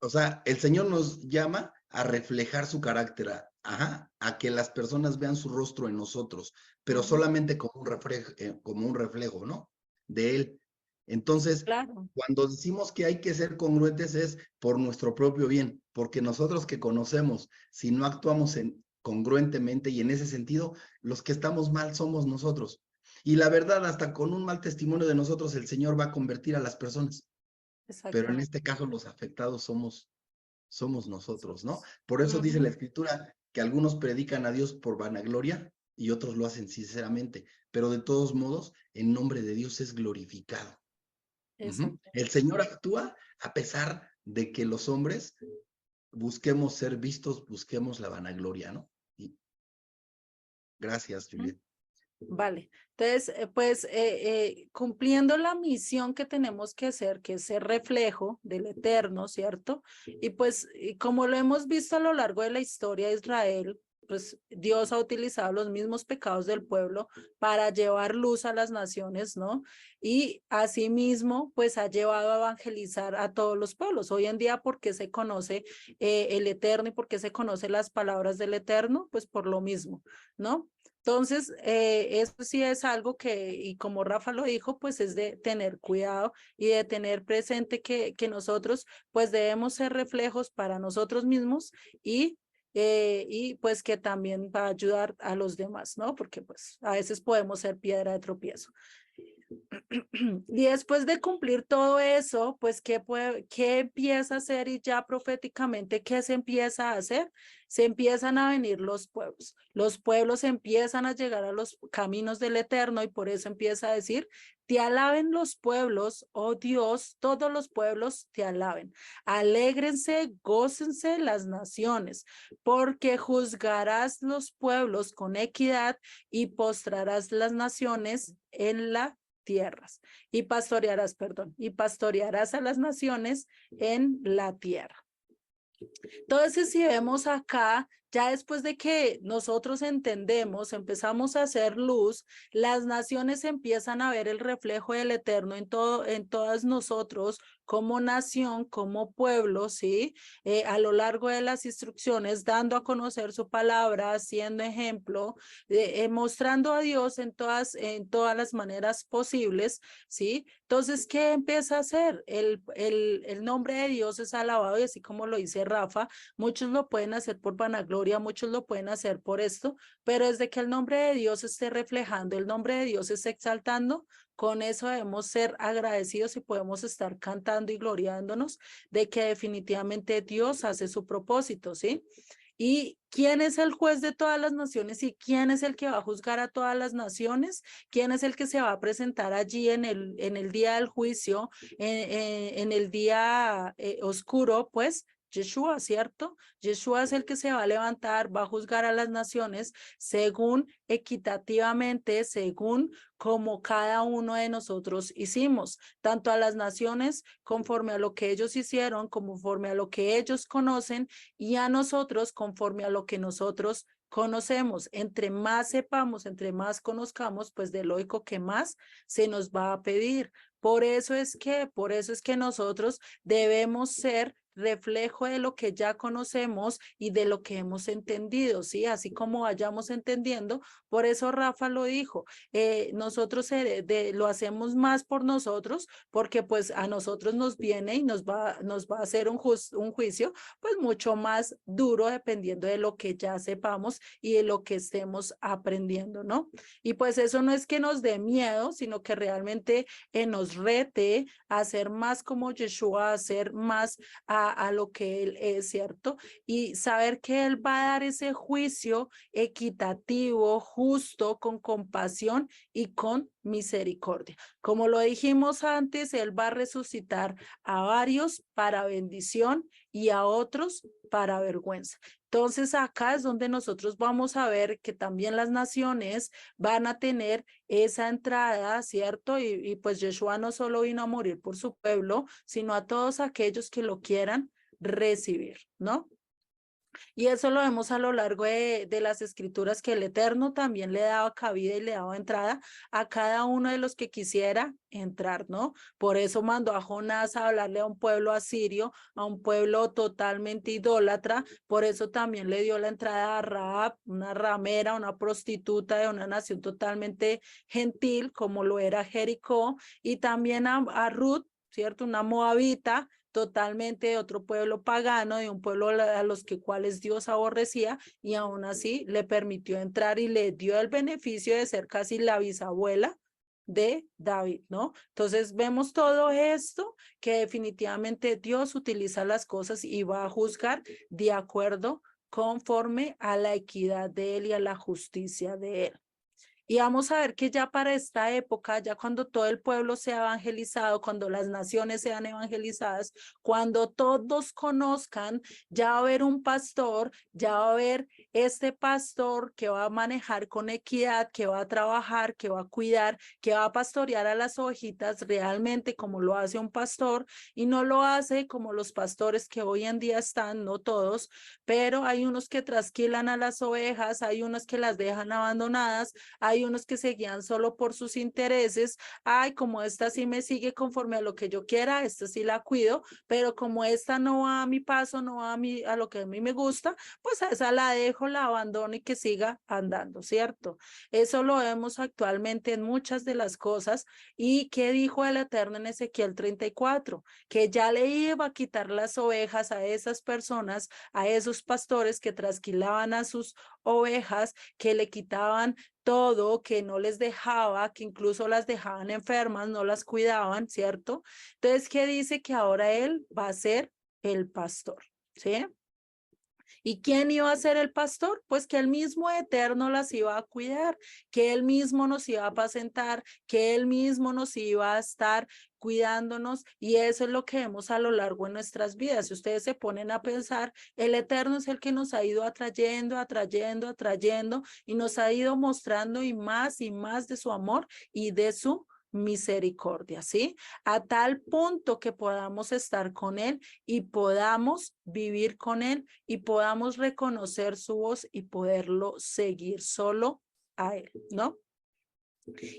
O sea, el Señor nos llama a reflejar su carácter, a que las personas vean su rostro en nosotros, pero solamente como un reflejo, ¿no? De Él. Entonces, Claro. cuando decimos que hay que ser congruentes es por nuestro propio bien, porque nosotros que conocemos, si no actuamos congruentemente y en ese sentido, los que estamos mal somos nosotros. Y la verdad, hasta con un mal testimonio de nosotros, el Señor va a convertir a las personas. Pero en este caso los afectados somos nosotros, ¿no? Por eso dice la Escritura que algunos predican a Dios por vanagloria y otros lo hacen sinceramente, pero de todos modos, el nombre de Dios es glorificado. El Señor actúa a pesar de que los hombres busquemos ser vistos, busquemos la vanagloria, ¿no? Gracias, Juliet. Vale, entonces, pues cumpliendo la misión que tenemos que hacer, que es ser reflejo del Eterno, ¿cierto? Y pues como lo hemos visto a lo largo de la historia de Israel, pues Dios ha utilizado los mismos pecados del pueblo para llevar luz a las naciones, ¿no? Y asimismo, pues ha llevado a evangelizar a todos los pueblos. Hoy en día, ¿por qué se conoce el Eterno y por qué se conocen las palabras del Eterno? Pues por lo mismo, ¿no? Entonces, eso sí es algo que, y como Rafa lo dijo, pues es de tener cuidado y de tener presente que nosotros pues debemos ser reflejos para nosotros mismos y pues que también va a ayudar a los demás, ¿no? Porque pues a veces podemos ser piedra de tropiezo. Y después de cumplir todo eso, pues, ¿qué empieza a hacer? Y ya proféticamente, ¿qué se empieza a hacer? Se empiezan a venir los pueblos empiezan a llegar a los caminos del Eterno y por eso empieza a decir, te alaben los pueblos, oh Dios, todos los pueblos te alaben. Alégrense, gócense las naciones, porque juzgarás los pueblos con equidad y postrarás las naciones en la tierras y pastorearás a las naciones en la tierra. Entonces, si vemos acá, ya después de que nosotros entendemos, empezamos a hacer luz, las naciones empiezan a ver el reflejo del Eterno en todas nosotros, como nación, como pueblo, ¿sí? A lo largo de las instrucciones, dando a conocer su palabra, siendo ejemplo, mostrando a Dios en todas las maneras posibles, ¿sí? Entonces, ¿qué empieza a hacer? El nombre de Dios es alabado y así como lo dice Rafa, muchos lo pueden hacer por vanagloria, muchos lo pueden hacer por esto, pero desde que el nombre de Dios esté reflejando, el nombre de Dios esté exaltando, con eso debemos ser agradecidos y podemos estar cantando y gloriándonos de que definitivamente Dios hace su propósito, ¿sí? ¿Y quién es el juez de todas las naciones y quién es el que va a juzgar a todas las naciones? ¿Quién es el que se va a presentar allí en el día del juicio, en el día oscuro? Pues Yeshua, ¿cierto? Yeshua es el que se va a levantar, va a juzgar a las naciones según equitativamente, según como cada uno de nosotros hicimos, tanto a las naciones conforme a lo que ellos hicieron, conforme a lo que ellos conocen y a nosotros conforme a lo que nosotros conocemos. Entre más sepamos, entre más conozcamos, pues de lógico que más se nos va a pedir. Por eso es que nosotros debemos ser reflejo de lo que ya conocemos y de lo que hemos entendido, ¿sí? Así como vayamos entendiendo, por eso Rafa lo dijo, nosotros lo hacemos más por nosotros, porque pues a nosotros nos viene y nos va a hacer un juicio, pues mucho más duro dependiendo de lo que ya sepamos y de lo que estemos aprendiendo, ¿no? Y pues eso no es que nos dé miedo, sino que realmente nos rete a ser más como Yeshua, a ser más a lo que Él es, ¿cierto? Y saber que Él va a dar ese juicio equitativo, justo, con compasión y con misericordia. Como lo dijimos antes, Él va a resucitar a varios para bendición y a otros para vergüenza. Entonces acá es donde nosotros vamos a ver que también las naciones van a tener esa entrada, ¿cierto? Y pues Yeshua no solo vino a morir por su pueblo, sino a todos aquellos que lo quieran recibir, ¿no? Y eso lo vemos a lo largo de las escrituras, que el Eterno también le daba cabida y le daba entrada a cada uno de los que quisiera entrar, ¿no? Por eso mandó a Jonás a hablarle a un pueblo asirio, a un pueblo totalmente idólatra. Por eso también le dio la entrada a Rahab, una ramera, una prostituta de una nación totalmente gentil, como lo era Jericó, y también a Ruth, ¿cierto? Una moabita, totalmente de otro pueblo pagano, de un pueblo a los cuales Dios aborrecía, y aún así le permitió entrar y le dio el beneficio de ser casi la bisabuela de David, ¿no? Entonces vemos todo esto, que definitivamente Dios utiliza las cosas y va a juzgar de acuerdo conforme a la equidad de Él y a la justicia de Él. Y vamos a ver que ya para esta época, ya cuando todo el pueblo sea evangelizado, cuando las naciones sean evangelizadas, cuando todos conozcan, ya va a haber un pastor, ya va a haber este pastor que va a manejar con equidad, que va a trabajar, que va a cuidar, que va a pastorear a las ovejitas realmente como lo hace un pastor, y no lo hace como los pastores que hoy en día están, no todos, pero hay unos que trasquilan a las ovejas, hay unos que las dejan abandonadas, hay unos que se guían solo por sus intereses. Ay, como esta sí me sigue conforme a lo que yo quiera, esta sí la cuido, pero como esta no va a mi paso, no va a lo que a mí me gusta, pues a esa la dejo, la abandono y que siga andando, ¿cierto? Eso lo vemos actualmente en muchas de las cosas. ¿Y qué dijo el Eterno en Ezequiel 34? Que ya le iba a quitar las ovejas a esas personas, a esos pastores que trasquilaban a sus ovejas, que le quitaban todo, que no les dejaba, que incluso las dejaban enfermas, no las cuidaban, ¿cierto? Entonces, ¿qué dice? Que ahora Él va a ser el pastor, ¿sí? ¿Y quién iba a ser el pastor? Pues que el mismo Eterno las iba a cuidar, que Él mismo nos iba a apacentar, que Él mismo nos iba a estar cuidándonos, y eso es lo que vemos a lo largo de nuestras vidas. Si ustedes se ponen a pensar, el Eterno es el que nos ha ido atrayendo, y nos ha ido mostrando y más de su amor y de su misericordia, ¿sí? A tal punto que podamos estar con Él y podamos vivir con Él y podamos reconocer su voz y poderlo seguir solo a Él, ¿no?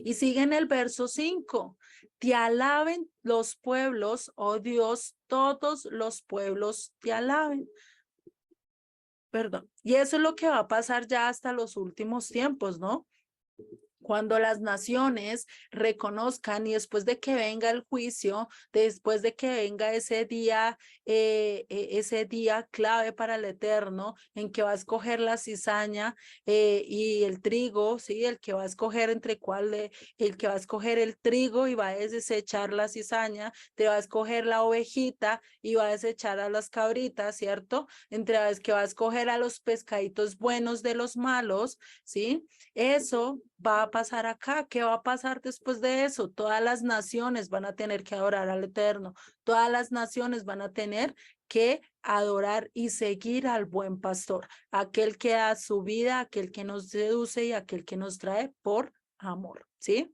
Y sigue en el verso 5, te alaben los pueblos, oh Dios, todos los pueblos te alaben. Perdón. Y eso es lo que va a pasar ya hasta los últimos tiempos, ¿no? Cuando las naciones reconozcan, y después de que venga el juicio, después de que venga ese día clave para el Eterno, en que va a escoger la cizaña y el trigo, ¿sí? El que va a escoger el que va a escoger el trigo y va a desechar la cizaña, te va a escoger la ovejita y va a desechar a las cabritas, ¿cierto? Entre las que va a escoger a los pescaditos buenos de los malos, ¿sí? Eso va a pasar acá. ¿Qué va a pasar después de eso? Todas las naciones van a tener que adorar al Eterno. Todas las naciones van a tener que adorar y seguir al buen pastor, aquel que da su vida, aquel que nos seduce y aquel que nos trae por amor, ¿sí?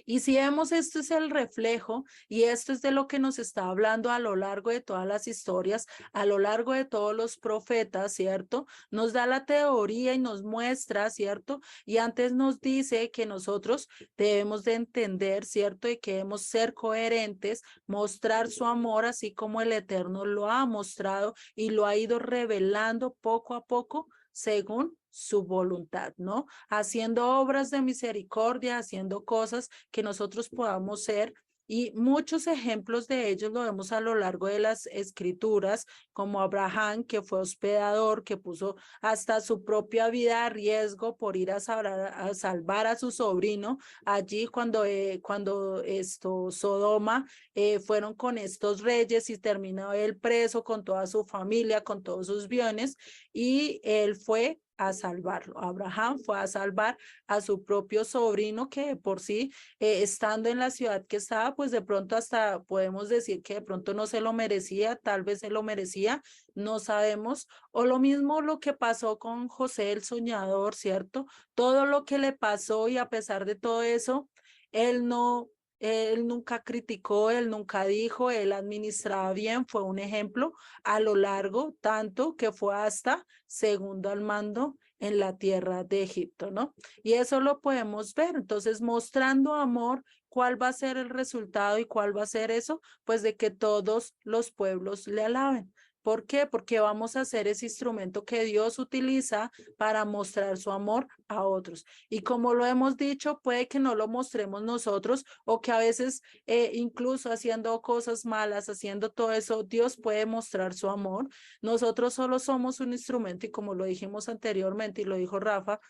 Y si vemos, esto es el reflejo y esto es de lo que nos está hablando a lo largo de todas las historias, a lo largo de todos los profetas, ¿cierto? Nos da la teoría y nos muestra, ¿cierto? Y antes nos dice que nosotros debemos de entender, ¿cierto? Y que debemos ser coherentes, mostrar su amor así como el Eterno lo ha mostrado y lo ha ido revelando poco a poco según su voluntad, ¿no? Haciendo obras de misericordia, haciendo cosas que nosotros podamos ser. Y muchos ejemplos de ellos lo vemos a lo largo de las escrituras, como Abraham, que fue hospedador, que puso hasta su propia vida a riesgo por ir a salvar a su sobrino allí cuando Sodoma fueron con estos reyes y terminó él preso con toda su familia, con todos sus bienes, y él fue a salvarlo. Abraham fue a salvar a su propio sobrino que por sí, estando en la ciudad que estaba, pues de pronto hasta podemos decir que de pronto no se lo merecía, tal vez se lo merecía, no sabemos. O lo mismo lo que pasó con José el soñador, ¿cierto? Todo lo que le pasó y a pesar de todo eso, él nunca criticó, él nunca dijo, él administraba bien, fue un ejemplo a lo largo, tanto que fue hasta segundo al mando en la tierra de Egipto, ¿no? Y eso lo podemos ver, entonces mostrando amor, ¿cuál va a ser el resultado y cuál va a ser eso? Pues de que todos los pueblos le alaben. ¿Por qué? Porque vamos a ser ese instrumento que Dios utiliza para mostrar su amor a otros. Y como lo hemos dicho, puede que no lo mostremos nosotros o que a veces incluso haciendo cosas malas, haciendo todo eso, Dios puede mostrar su amor. Nosotros solo somos un instrumento y como lo dijimos anteriormente y lo dijo Rafa,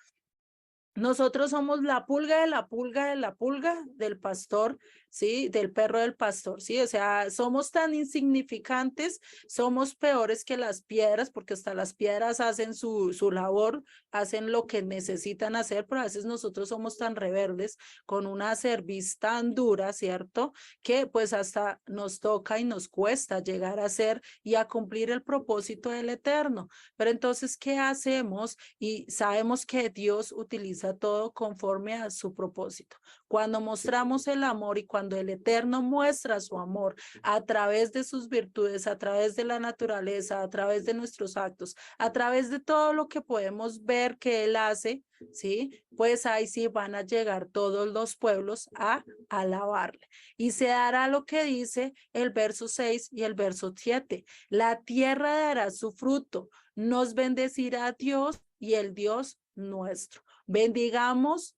nosotros somos la pulga de la pulga de la pulga del pastor, ¿sí? Del perro del pastor, ¿sí? O sea, somos tan insignificantes, somos peores que las piedras, porque hasta las piedras hacen su labor, hacen lo que necesitan hacer, pero a veces nosotros somos tan rebeldes, con una cerviz tan dura, ¿cierto? Que pues hasta nos toca y nos cuesta llegar a ser y a cumplir el propósito del Eterno. Pero entonces, ¿qué hacemos? Y sabemos que Dios utiliza todo conforme a su propósito. Cuando mostramos el amor y cuando el Eterno muestra su amor a través de sus virtudes, a través de la naturaleza, a través de nuestros actos, a través de todo lo que podemos ver que Él hace, ¿sí? Pues ahí sí van a llegar todos los pueblos a alabarle. Y se dará lo que dice el verso 6 y el verso 7. La tierra dará su fruto, nos bendecirá Dios y el Dios nuestro. Bendigamos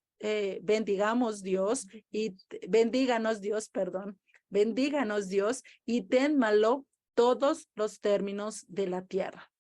Dios y bendíganos Dios, perdón, bendíganos Dios y ténmalo todos los términos de la tierra.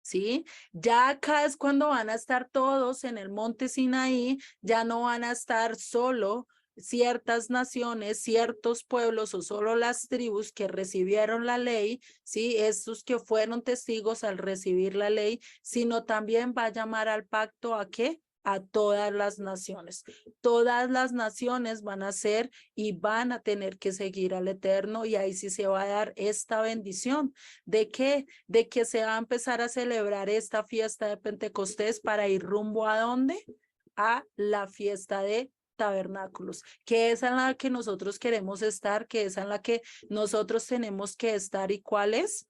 ¿Sí? Ya acá es cuando van a estar todos en el monte Sinaí, ya no van a estar solo ciertas naciones, ciertos pueblos o solo las tribus que recibieron la ley, ¿sí? Estos que fueron testigos al recibir la ley, sino también va a llamar al pacto ¿a qué? A todas las naciones. Todas las naciones van a ser y van a tener que seguir al Eterno y ahí sí se va a dar esta bendición. ¿De qué? De que se va a empezar a celebrar esta fiesta de Pentecostés para ir rumbo ¿a dónde? A la fiesta de tabernáculos, que es en la que nosotros queremos estar, que es en la que nosotros tenemos que estar. ¿Y cuál es?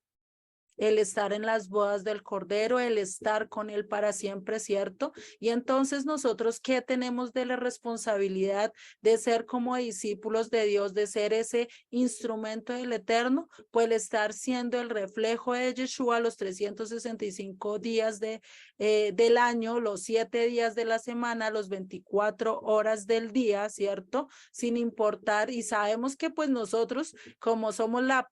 El estar en las bodas del Cordero, el estar con Él para siempre, ¿cierto? Y entonces nosotros, ¿qué tenemos de la responsabilidad de ser como discípulos de Dios, de ser ese instrumento del Eterno? Pues el estar siendo el reflejo de Yeshua los 365 días del año, los 7 días de la semana, los 24 horas del día, ¿cierto? Sin importar, y sabemos que pues nosotros, como somos la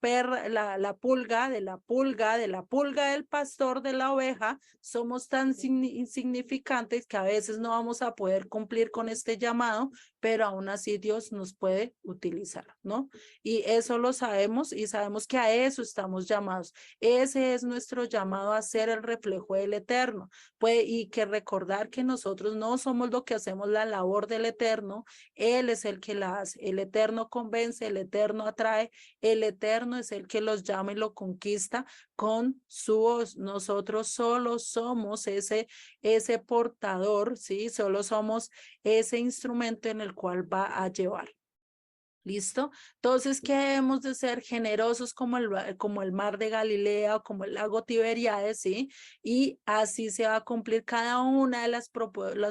pulga de la pulga, del pastor, de la oveja, somos tan insignificantes que a veces no vamos a poder cumplir con este llamado, pero aún así Dios nos puede utilizar, ¿no? Y eso lo sabemos y sabemos que a eso estamos llamados. Ese es nuestro llamado a ser el reflejo del Eterno. Y que recordar que nosotros no somos lo que hacemos la labor del Eterno, Él es el que la hace. El Eterno convence, el Eterno atrae, el Eterno es el que los llama y lo conquista con su voz. Nosotros solo somos ese portador, ¿sí? Solo somos ese instrumento en el cual va a llevar. ¿Listo? Entonces, ¿qué debemos de ser? Generosos como el mar de Galilea o como el lago Tiberíades, ¿sí? Y así se va a cumplir cada una de las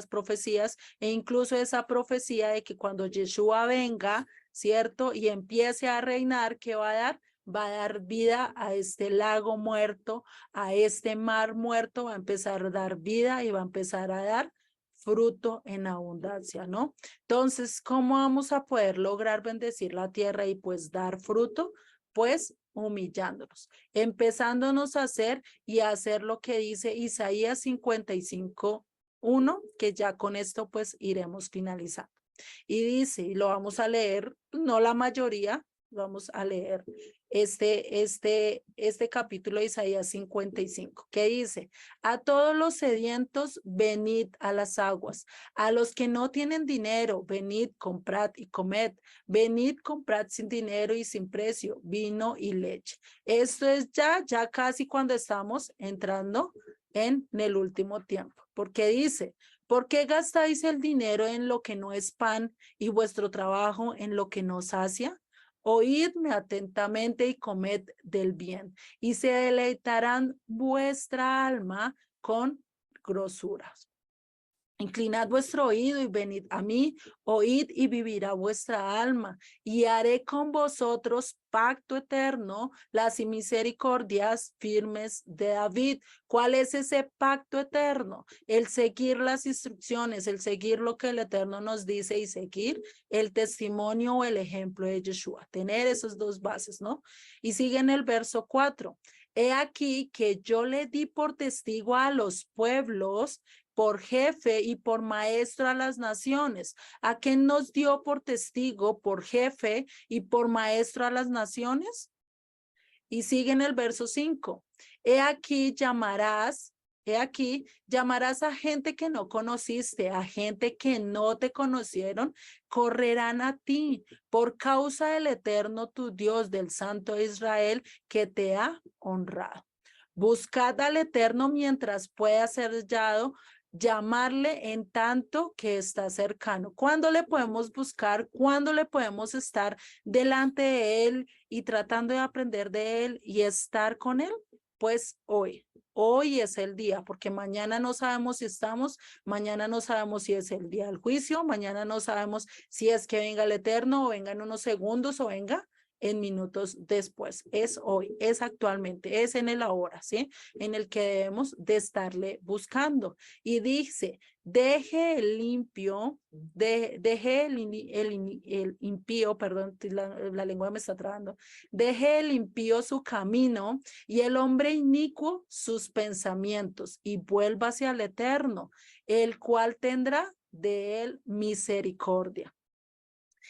profecías e incluso esa profecía de que cuando Yeshua venga, ¿cierto? Y empiece a reinar, ¿qué va a dar? Va a dar vida a este lago muerto, a este mar muerto, va a empezar a dar vida y va a empezar a dar fruto en abundancia, ¿no? Entonces, ¿cómo vamos a poder lograr bendecir la tierra y pues dar fruto? Pues humillándonos, empezándonos a hacer y a hacer lo que dice Isaías 55:1, que ya con esto pues iremos finalizando. Y dice, y lo vamos a leer, no la mayoría, vamos a leer este capítulo de Isaías 55, que dice: a todos los sedientos, venid a las aguas, a los que no tienen dinero, venid, comprad y comed, venid, comprad sin dinero y sin precio, vino y leche. Esto es ya casi cuando estamos entrando en el último tiempo, porque dice: ¿por qué gastáis el dinero en lo que no es pan y vuestro trabajo en lo que no sacia? Oídme atentamente y comed del bien, y se deleitarán vuestra alma con grosuras. Inclinad vuestro oído y venid a mí, oíd y vivirá vuestra alma, y haré con vosotros pacto eterno, las misericordias firmes de David. ¿Cuál es ese pacto eterno? El seguir las instrucciones, el seguir lo que el Eterno nos dice y seguir el testimonio o el ejemplo de Yeshua. Tener esas dos bases, ¿no? Y sigue en el verso 4. He aquí que yo le di por testigo a los pueblos, por jefe y por maestro a las naciones. ¿A quién nos dio por testigo, por jefe y por maestro a las naciones? Y sigue en el verso 5. He aquí llamarás a gente que no conociste, a gente que no te conocieron, correrán a ti por causa del Eterno tu Dios, del Santo de Israel, que te ha honrado. Buscad al Eterno mientras pueda ser hallado, llamarle en tanto que está cercano. ¿Cuándo le podemos buscar? ¿Cuándo le podemos estar delante de él y tratando de aprender de él y estar con él? Pues hoy es el día, porque mañana no sabemos si estamos, mañana no sabemos si es el día del juicio, mañana no sabemos si es que venga el Eterno o venga en unos segundos o venga en minutos después. Es hoy, es actualmente, es en el ahora, ¿sí? En el que debemos de estarle buscando. Y dice: deje el limpio, deje el impío, perdón, la lengua me está trabando, deje el impío su camino y el hombre inicuo sus pensamientos, y vuelva hacia el Eterno, el cual tendrá de él misericordia.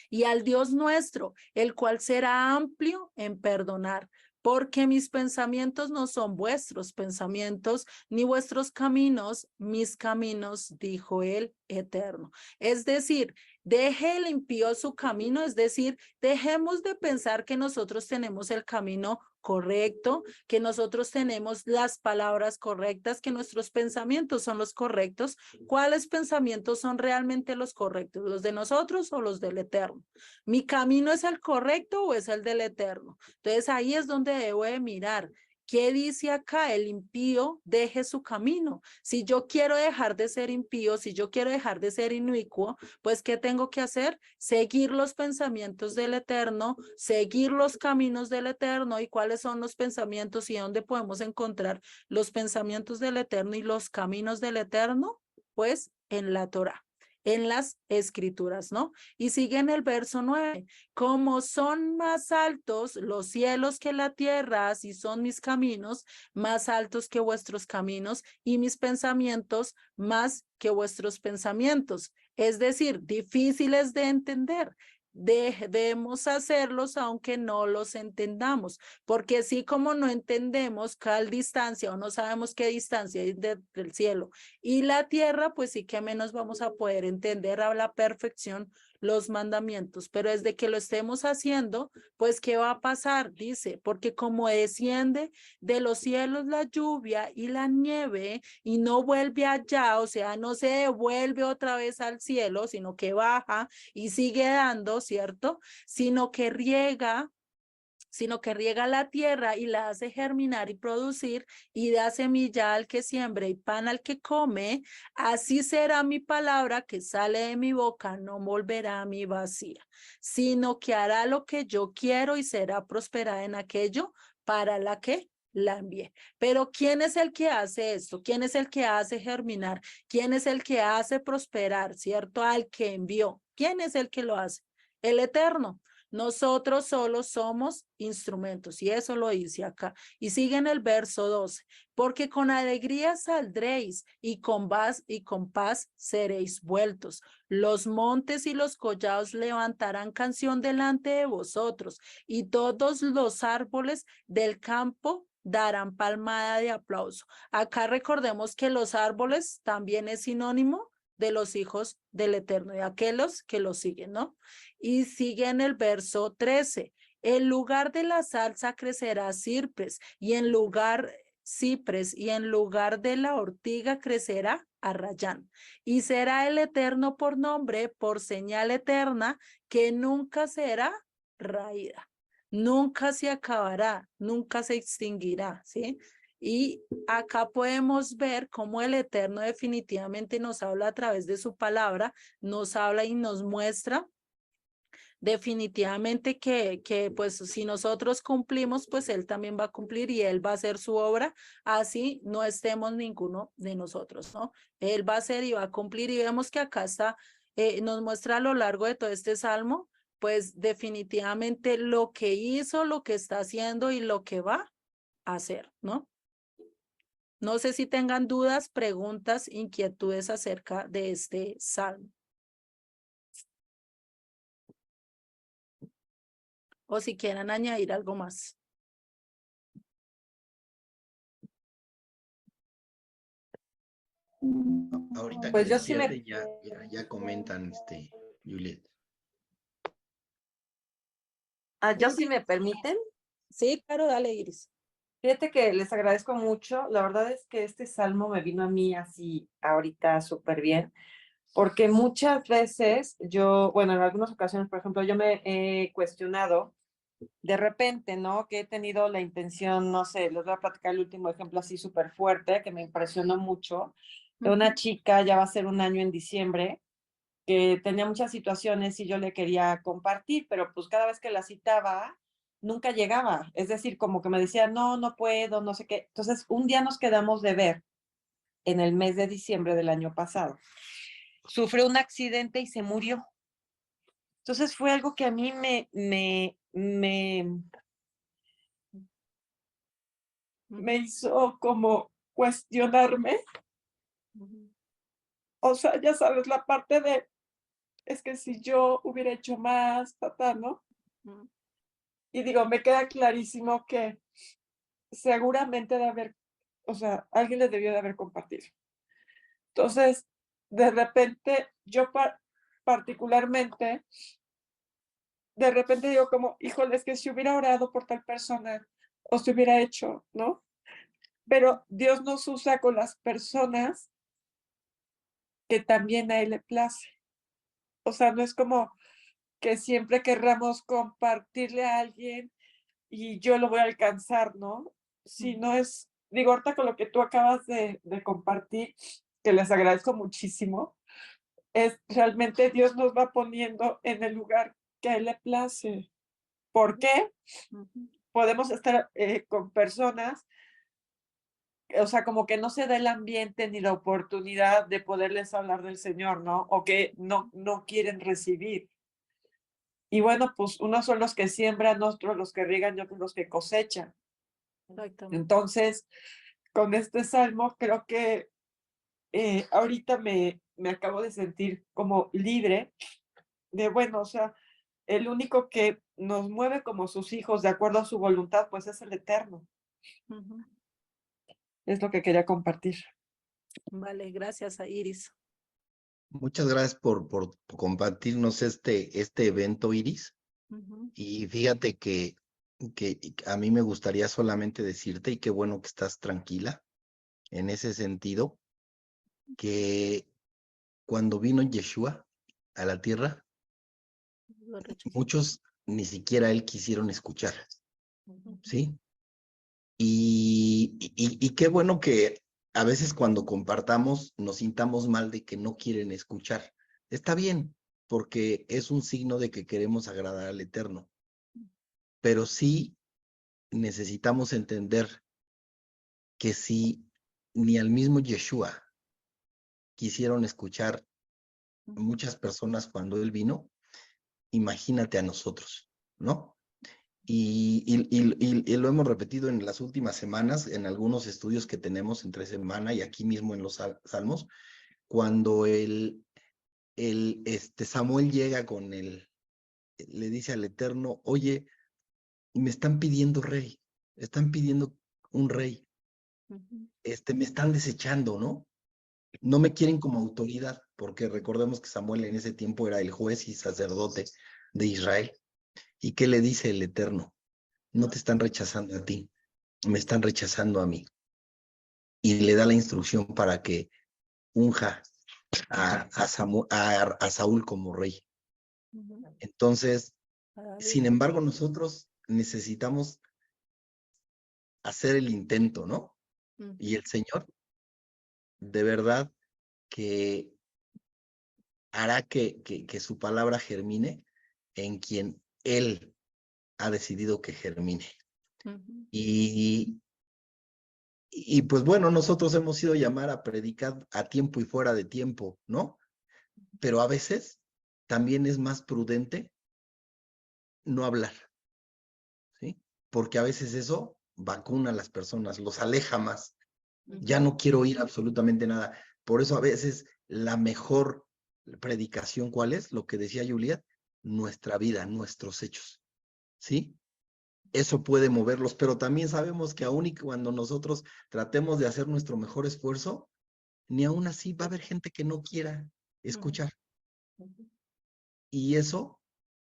Y al Dios nuestro, el cual será amplio en perdonar, porque mis pensamientos no son vuestros pensamientos, ni vuestros caminos, mis caminos, dijo el Eterno. Es decir, deje el impío su camino, es decir, dejemos de pensar que nosotros tenemos el camino correcto, que nosotros tenemos las palabras correctas, que nuestros pensamientos son los correctos. ¿Cuáles pensamientos son realmente los correctos? ¿Los de nosotros o los del Eterno? ¿Mi camino es el correcto o es el del Eterno? Entonces ahí es donde debo de mirar. ¿Qué dice acá? El impío deje su camino. Si yo quiero dejar de ser impío, si yo quiero dejar de ser inicuo, pues ¿qué tengo que hacer? Seguir los pensamientos del Eterno, seguir los caminos del Eterno. ¿Y cuáles son los pensamientos y dónde podemos encontrar los pensamientos del Eterno y los caminos del Eterno? Pues en la Torá, en las escrituras, ¿no? Y sigue en el verso 9, como son más altos los cielos que la tierra, así son mis caminos, más altos que vuestros caminos, y mis pensamientos más que vuestros pensamientos. Es decir, difíciles de entender. Debemos hacerlos aunque no los entendamos, porque así como no entendemos cuál distancia o no sabemos qué distancia hay del cielo y la tierra, pues sí que menos vamos a poder entender a la perfección los mandamientos, pero desde que lo estemos haciendo, pues ¿qué va a pasar? Dice, porque como desciende de los cielos la lluvia y la nieve y no vuelve allá, o sea, no se devuelve otra vez al cielo, sino que baja y sigue dando, ¿cierto? Sino que riega la tierra y la hace germinar y producir y da semilla al que siembra y pan al que come, así será mi palabra que sale de mi boca, no volverá a mí vacía, sino que hará lo que yo quiero y será prosperada en aquello para la que la envié. Pero ¿quién es el que hace esto? ¿Quién es el que hace germinar? ¿Quién es el que hace prosperar? ¿Cierto? Al que envió. ¿Quién es el que lo hace? El Eterno. Nosotros solo somos instrumentos y eso lo dice acá. Y sigue en el verso 12, porque con alegría saldréis y con paz seréis vueltos. Los montes y los collados levantarán canción delante de vosotros y todos los árboles del campo darán palmada de aplauso. Acá recordemos que los árboles también es sinónimo de los hijos del Eterno, de aquellos que lo siguen, ¿no? Y sigue en el verso 13. En lugar de la salsa crecerá ciprés y en lugar de la ortiga crecerá arrayán. Y será el Eterno por nombre, por señal eterna, que nunca será raída. Nunca se acabará, nunca se extinguirá, ¿sí? Y acá podemos ver cómo el Eterno definitivamente nos habla a través de su palabra, nos habla y nos muestra definitivamente que pues si nosotros cumplimos, pues Él también va a cumplir y Él va a hacer su obra, así no estemos ninguno de nosotros, ¿no? Él va a hacer y va a cumplir y vemos que acá está, nos muestra a lo largo de todo este salmo, pues definitivamente lo que hizo, lo que está haciendo y lo que va a hacer, ¿no? No sé si tengan dudas, preguntas, inquietudes acerca de este salmo. O si quieran añadir algo más. Ahorita que Pues yo sí decías me, ya comentan, Juliet. yo sí me permiten. Sí, claro, dale, Iris. Fíjate que les agradezco mucho. La verdad es que este salmo me vino a mí así ahorita súper bien, porque muchas veces yo, bueno, en algunas ocasiones, por ejemplo, yo me he cuestionado de repente, ¿no? Que he tenido la intención, no sé, les voy a platicar el último ejemplo así súper fuerte que me impresionó mucho, de una chica, ya va a ser un año en diciembre, que tenía muchas situaciones y yo le quería compartir, pero pues cada vez que la citaba, nunca llegaba. Es decir, como que me decía, no, no puedo, no sé qué. Entonces, un día nos quedamos de ver en el mes de diciembre del año pasado. Sufrió un accidente y se murió. Entonces fue algo que a mí me hizo como cuestionarme. O sea, ya sabes, la parte de, es que si yo hubiera hecho más, ¿no? Y digo, me queda clarísimo que seguramente de haber, o sea, alguien le debió de haber compartido. Entonces, de repente, yo particularmente, de repente digo como, híjole, es que si hubiera orado por tal persona, o se hubiera hecho, ¿no? Pero Dios nos usa con las personas que también a Él le place. O sea, no es como que siempre querramos compartirle a alguien y yo lo voy a alcanzar, ¿no? Si no es, digo, ahorita con lo que tú acabas de compartir, que les agradezco muchísimo, es realmente Dios nos va poniendo en el lugar que a Él le place. ¿Por qué? Podemos estar con personas, o sea, como que no se da el ambiente ni la oportunidad de poderles hablar del Señor, ¿no? O que no quieren recibir. Y bueno, pues unos son los que siembran, otros los que riegan y otros los que cosechan. Exactamente. Entonces, con este salmo creo que ahorita me acabo de sentir como libre de, bueno, o sea, el único que nos mueve como sus hijos de acuerdo a su voluntad, pues es el Eterno. Es lo que quería compartir. Vale, gracias a Iris. Muchas gracias por compartirnos este evento, Iris. Ujú. Y fíjate que a mí me gustaría solamente decirte, y qué bueno que estás tranquila en ese sentido, que cuando vino Yeshua a la tierra, Lo rechazó. muchos ni siquiera él quisieron escuchar, Ujú. ¿sí? Y qué bueno que a veces cuando compartamos nos sintamos mal de que no quieren escuchar. Está bien, porque es un signo de que queremos agradar al Eterno, pero sí necesitamos entender que si ni al mismo Yeshua quisieron escuchar muchas personas cuando él vino, imagínate a nosotros, ¿no? Y lo hemos repetido en las últimas semanas, en algunos estudios que tenemos entre semana y aquí mismo en los Salmos, cuando Samuel llega con le dice al Eterno, oye, me están pidiendo rey, están pidiendo un rey, Ujú. me están desechando, ¿no? No me quieren como autoridad, porque recordemos que Samuel en ese tiempo era el juez y sacerdote de Israel. ¿Y qué le dice el Eterno? No te están rechazando a ti, me están rechazando a mí. Y le da la instrucción para que unja a Saúl como rey. Ujú. Entonces, A David. sin embargo, nosotros necesitamos hacer el intento, ¿no? Y Ujú. el Señor, de verdad, que hará que su palabra germine en quien Él ha decidido que germine. Ujú. Y pues bueno, nosotros hemos sido llamar a predicar a tiempo y fuera de tiempo, ¿no? Pero a veces también es más prudente no hablar, ¿sí? Porque a veces eso vacuna a las personas, los aleja más. Ya no quiero oír absolutamente nada. Por eso a veces la mejor predicación, ¿cuál es? Lo que decía Juliet, nuestra vida, nuestros hechos, ¿sí? Eso puede moverlos, pero también sabemos que aún y cuando nosotros tratemos de hacer nuestro mejor esfuerzo, ni aún así va a haber gente que no quiera escuchar. Ujú. Y eso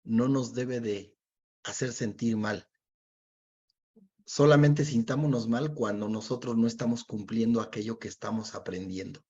no nos debe de hacer sentir mal. Solamente sintámonos mal cuando nosotros no estamos cumpliendo aquello que estamos aprendiendo.